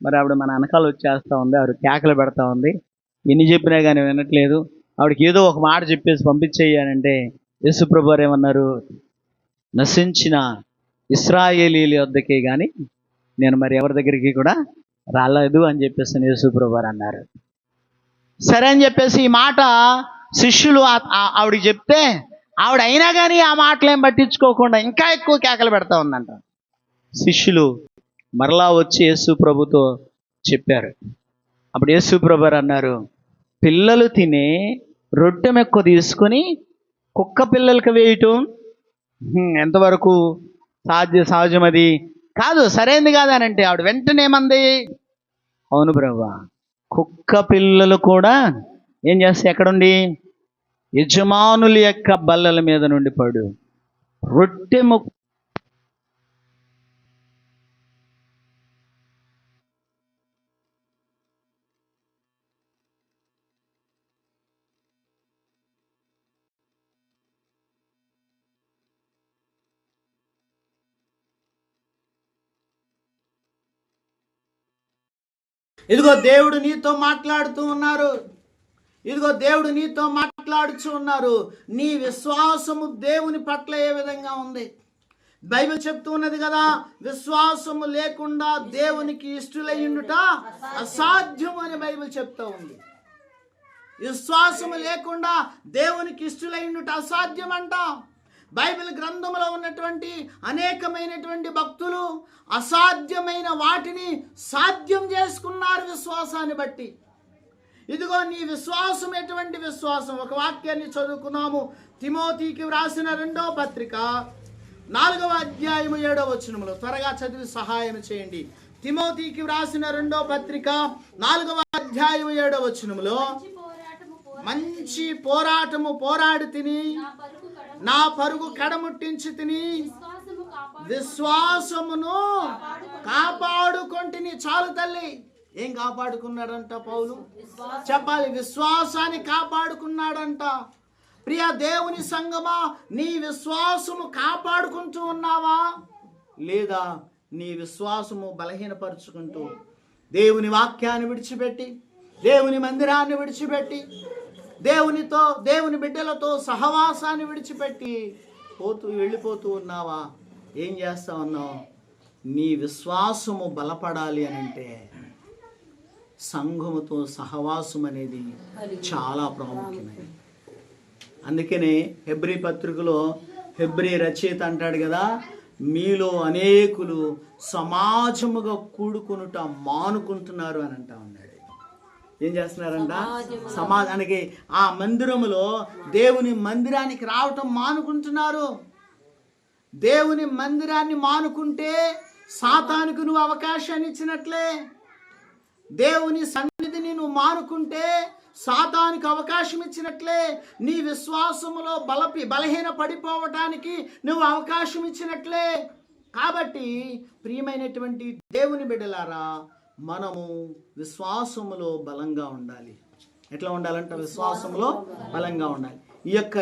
మరి ఆవిడ మన వెనకాల వచ్చేస్తూ ఉంది, ఆవిడ కేకలు పెడతా ఉంది, ఎన్ని చెప్పినా కానీ వినట్లేదు, ఆవిడకి ఏదో ఒక మాట చెప్పేసి పంపించేయాలంటే యేసు ప్రభు వారు ఏమన్నారు? నశించిన ఇశ్రాయేలీయుల వద్దకే కానీ నేను మరి ఎవరి దగ్గరికి కూడా రాలేదు అని చెప్పేసి యేసు ప్రభు వారు అన్నారు. సరే అని చెప్పేసి ఈ మాట శిష్యులు ఆవిడకి చెప్తే ఆవిడ అయినా కానీ ఆ మాటలేం పట్టించుకోకుండా ఇంకా ఎక్కువ కేకలు పెడతా ఉందంట. శిష్యులు మరలా వచ్చి యేసు ప్రభుతో చెప్పారు. అప్పుడు యేసు ప్రభు అన్నారు, పిల్లలు తినే రొట్టె మెక్క తీసుకొని కుక్క పిల్లలకి వేయటం ఎంతవరకు సహజం? అది కాదు, సరైనది కాదనంటే ఆవిడ వెంటనే ఏమంది? అవును ప్రభువా, కుక్క పిల్లలు కూడా ఏం చేస్తాయి? ఎక్కడుండి? యజమానుల యొక్క బల్లల మీద నుండి పడు రొట్టె ముక్క. ఇదిగో దేవుడు నీతో మాట్లాడుతూ ఉన్నారు. ఇదిగో దేవుడు నీతో మాట్లాడుతూ ఉన్నారు. నీ విశ్వాసము దేవుని పట్ల ఏ విధంగా ఉంది? బైబిల్ చెప్తూ ఉన్నది కదా, విశ్వాసము లేకుండా దేవునికి ఇష్టలయ్యుండుట అసాధ్యం అని బైబిల్ చెప్తూ ఉంది. విశ్వాసము లేకుండా దేవునికి ఇష్టలయ్యుండుట అసాధ్యం అంట. బైబిల్ గ్రంథంలో ఉన్నటువంటి అనేకమైనటువంటి భక్తులు అసాధ్యమైన వాటిని సాధ్యం చేసుకున్నారు విశ్వాసాన్ని బట్టి. ఇదిగో నీ విశ్వాసం ఎటువంటి విశ్వాసం? ఒక వాక్యాన్ని చదువుకున్నాము. తిమోతికి వ్రాసిన 2వ పత్రిక 4వ అధ్యాయము 7వ వచనములో. త్వరగా చదివి సహాయం చేయండి. తిమోతికి వ్రాసిన 2వ పత్రిక 4వ అధ్యాయము 7వ వచనములో, మంచి పోరాటము పోరాడి తిని నా పరుగు కడముట్టించి తిని విశ్వాసమును కాపాడుకొంటిని. చాలు తల్లి. ఏం కాపాడుకున్నాడంట పౌలు? చెప్పాలి. విశ్వాసాన్ని కాపాడుకున్నాడంట. ప్రియ దేవుని సంగమా, నీ విశ్వాసము కాపాడుకుంటూ ఉన్నావా లేదా నీ విశ్వాసము బలహీనపరుచుకుంటూ దేవుని వాక్యాన్ని విడిచిపెట్టి, దేవుని మందిరాన్ని విడిచిపెట్టి, దేవుని బిడ్డలతో సహవాసాన్ని విడిచిపెట్టి వెళ్ళిపోతూ ఉన్నావా? ఏం చేస్తా ఉన్నావు? నీ విశ్వాసము బలపడాలి అని అంటే సంఘముతో సహవాసం అనేది చాలా ప్రాముఖ్యమైనది. అందుకనే హెబ్రీ పత్రికలో హెబ్రీ రచయిత అంటాడు కదా, మీలో అనేకులు సమాజముగా కూడుకొనుట మానుకుంటున్నారు అని అంటా ఉన్నాడు. ఏం చేస్తున్నారంట? సమాజానికి, ఆ మందిరములో దేవుని మందిరానికి రావటం మానుకుంటున్నారు. దేవుని మందిరాన్ని మానుకుంటే సాతానుకు నువ్వు అవకాశాన్ని ఇచ్చినట్లే. దేవుని సన్నిధిని నువ్వు మానుకుంటే సాతానుకు అవకాశం ఇచ్చినట్లే. నీ విశ్వాసములో బలహీన పడిపోవటానికి నువ్వు అవకాశం ఇచ్చినట్లే. కాబట్టి ప్రియమైనటువంటి దేవుని బిడ్డలారా, మనము విశ్వాసములో బలంగా ఉండాలి. ఎట్లా ఉండాలంట? విశ్వాసములో బలంగా ఉండాలి. ఈ యొక్క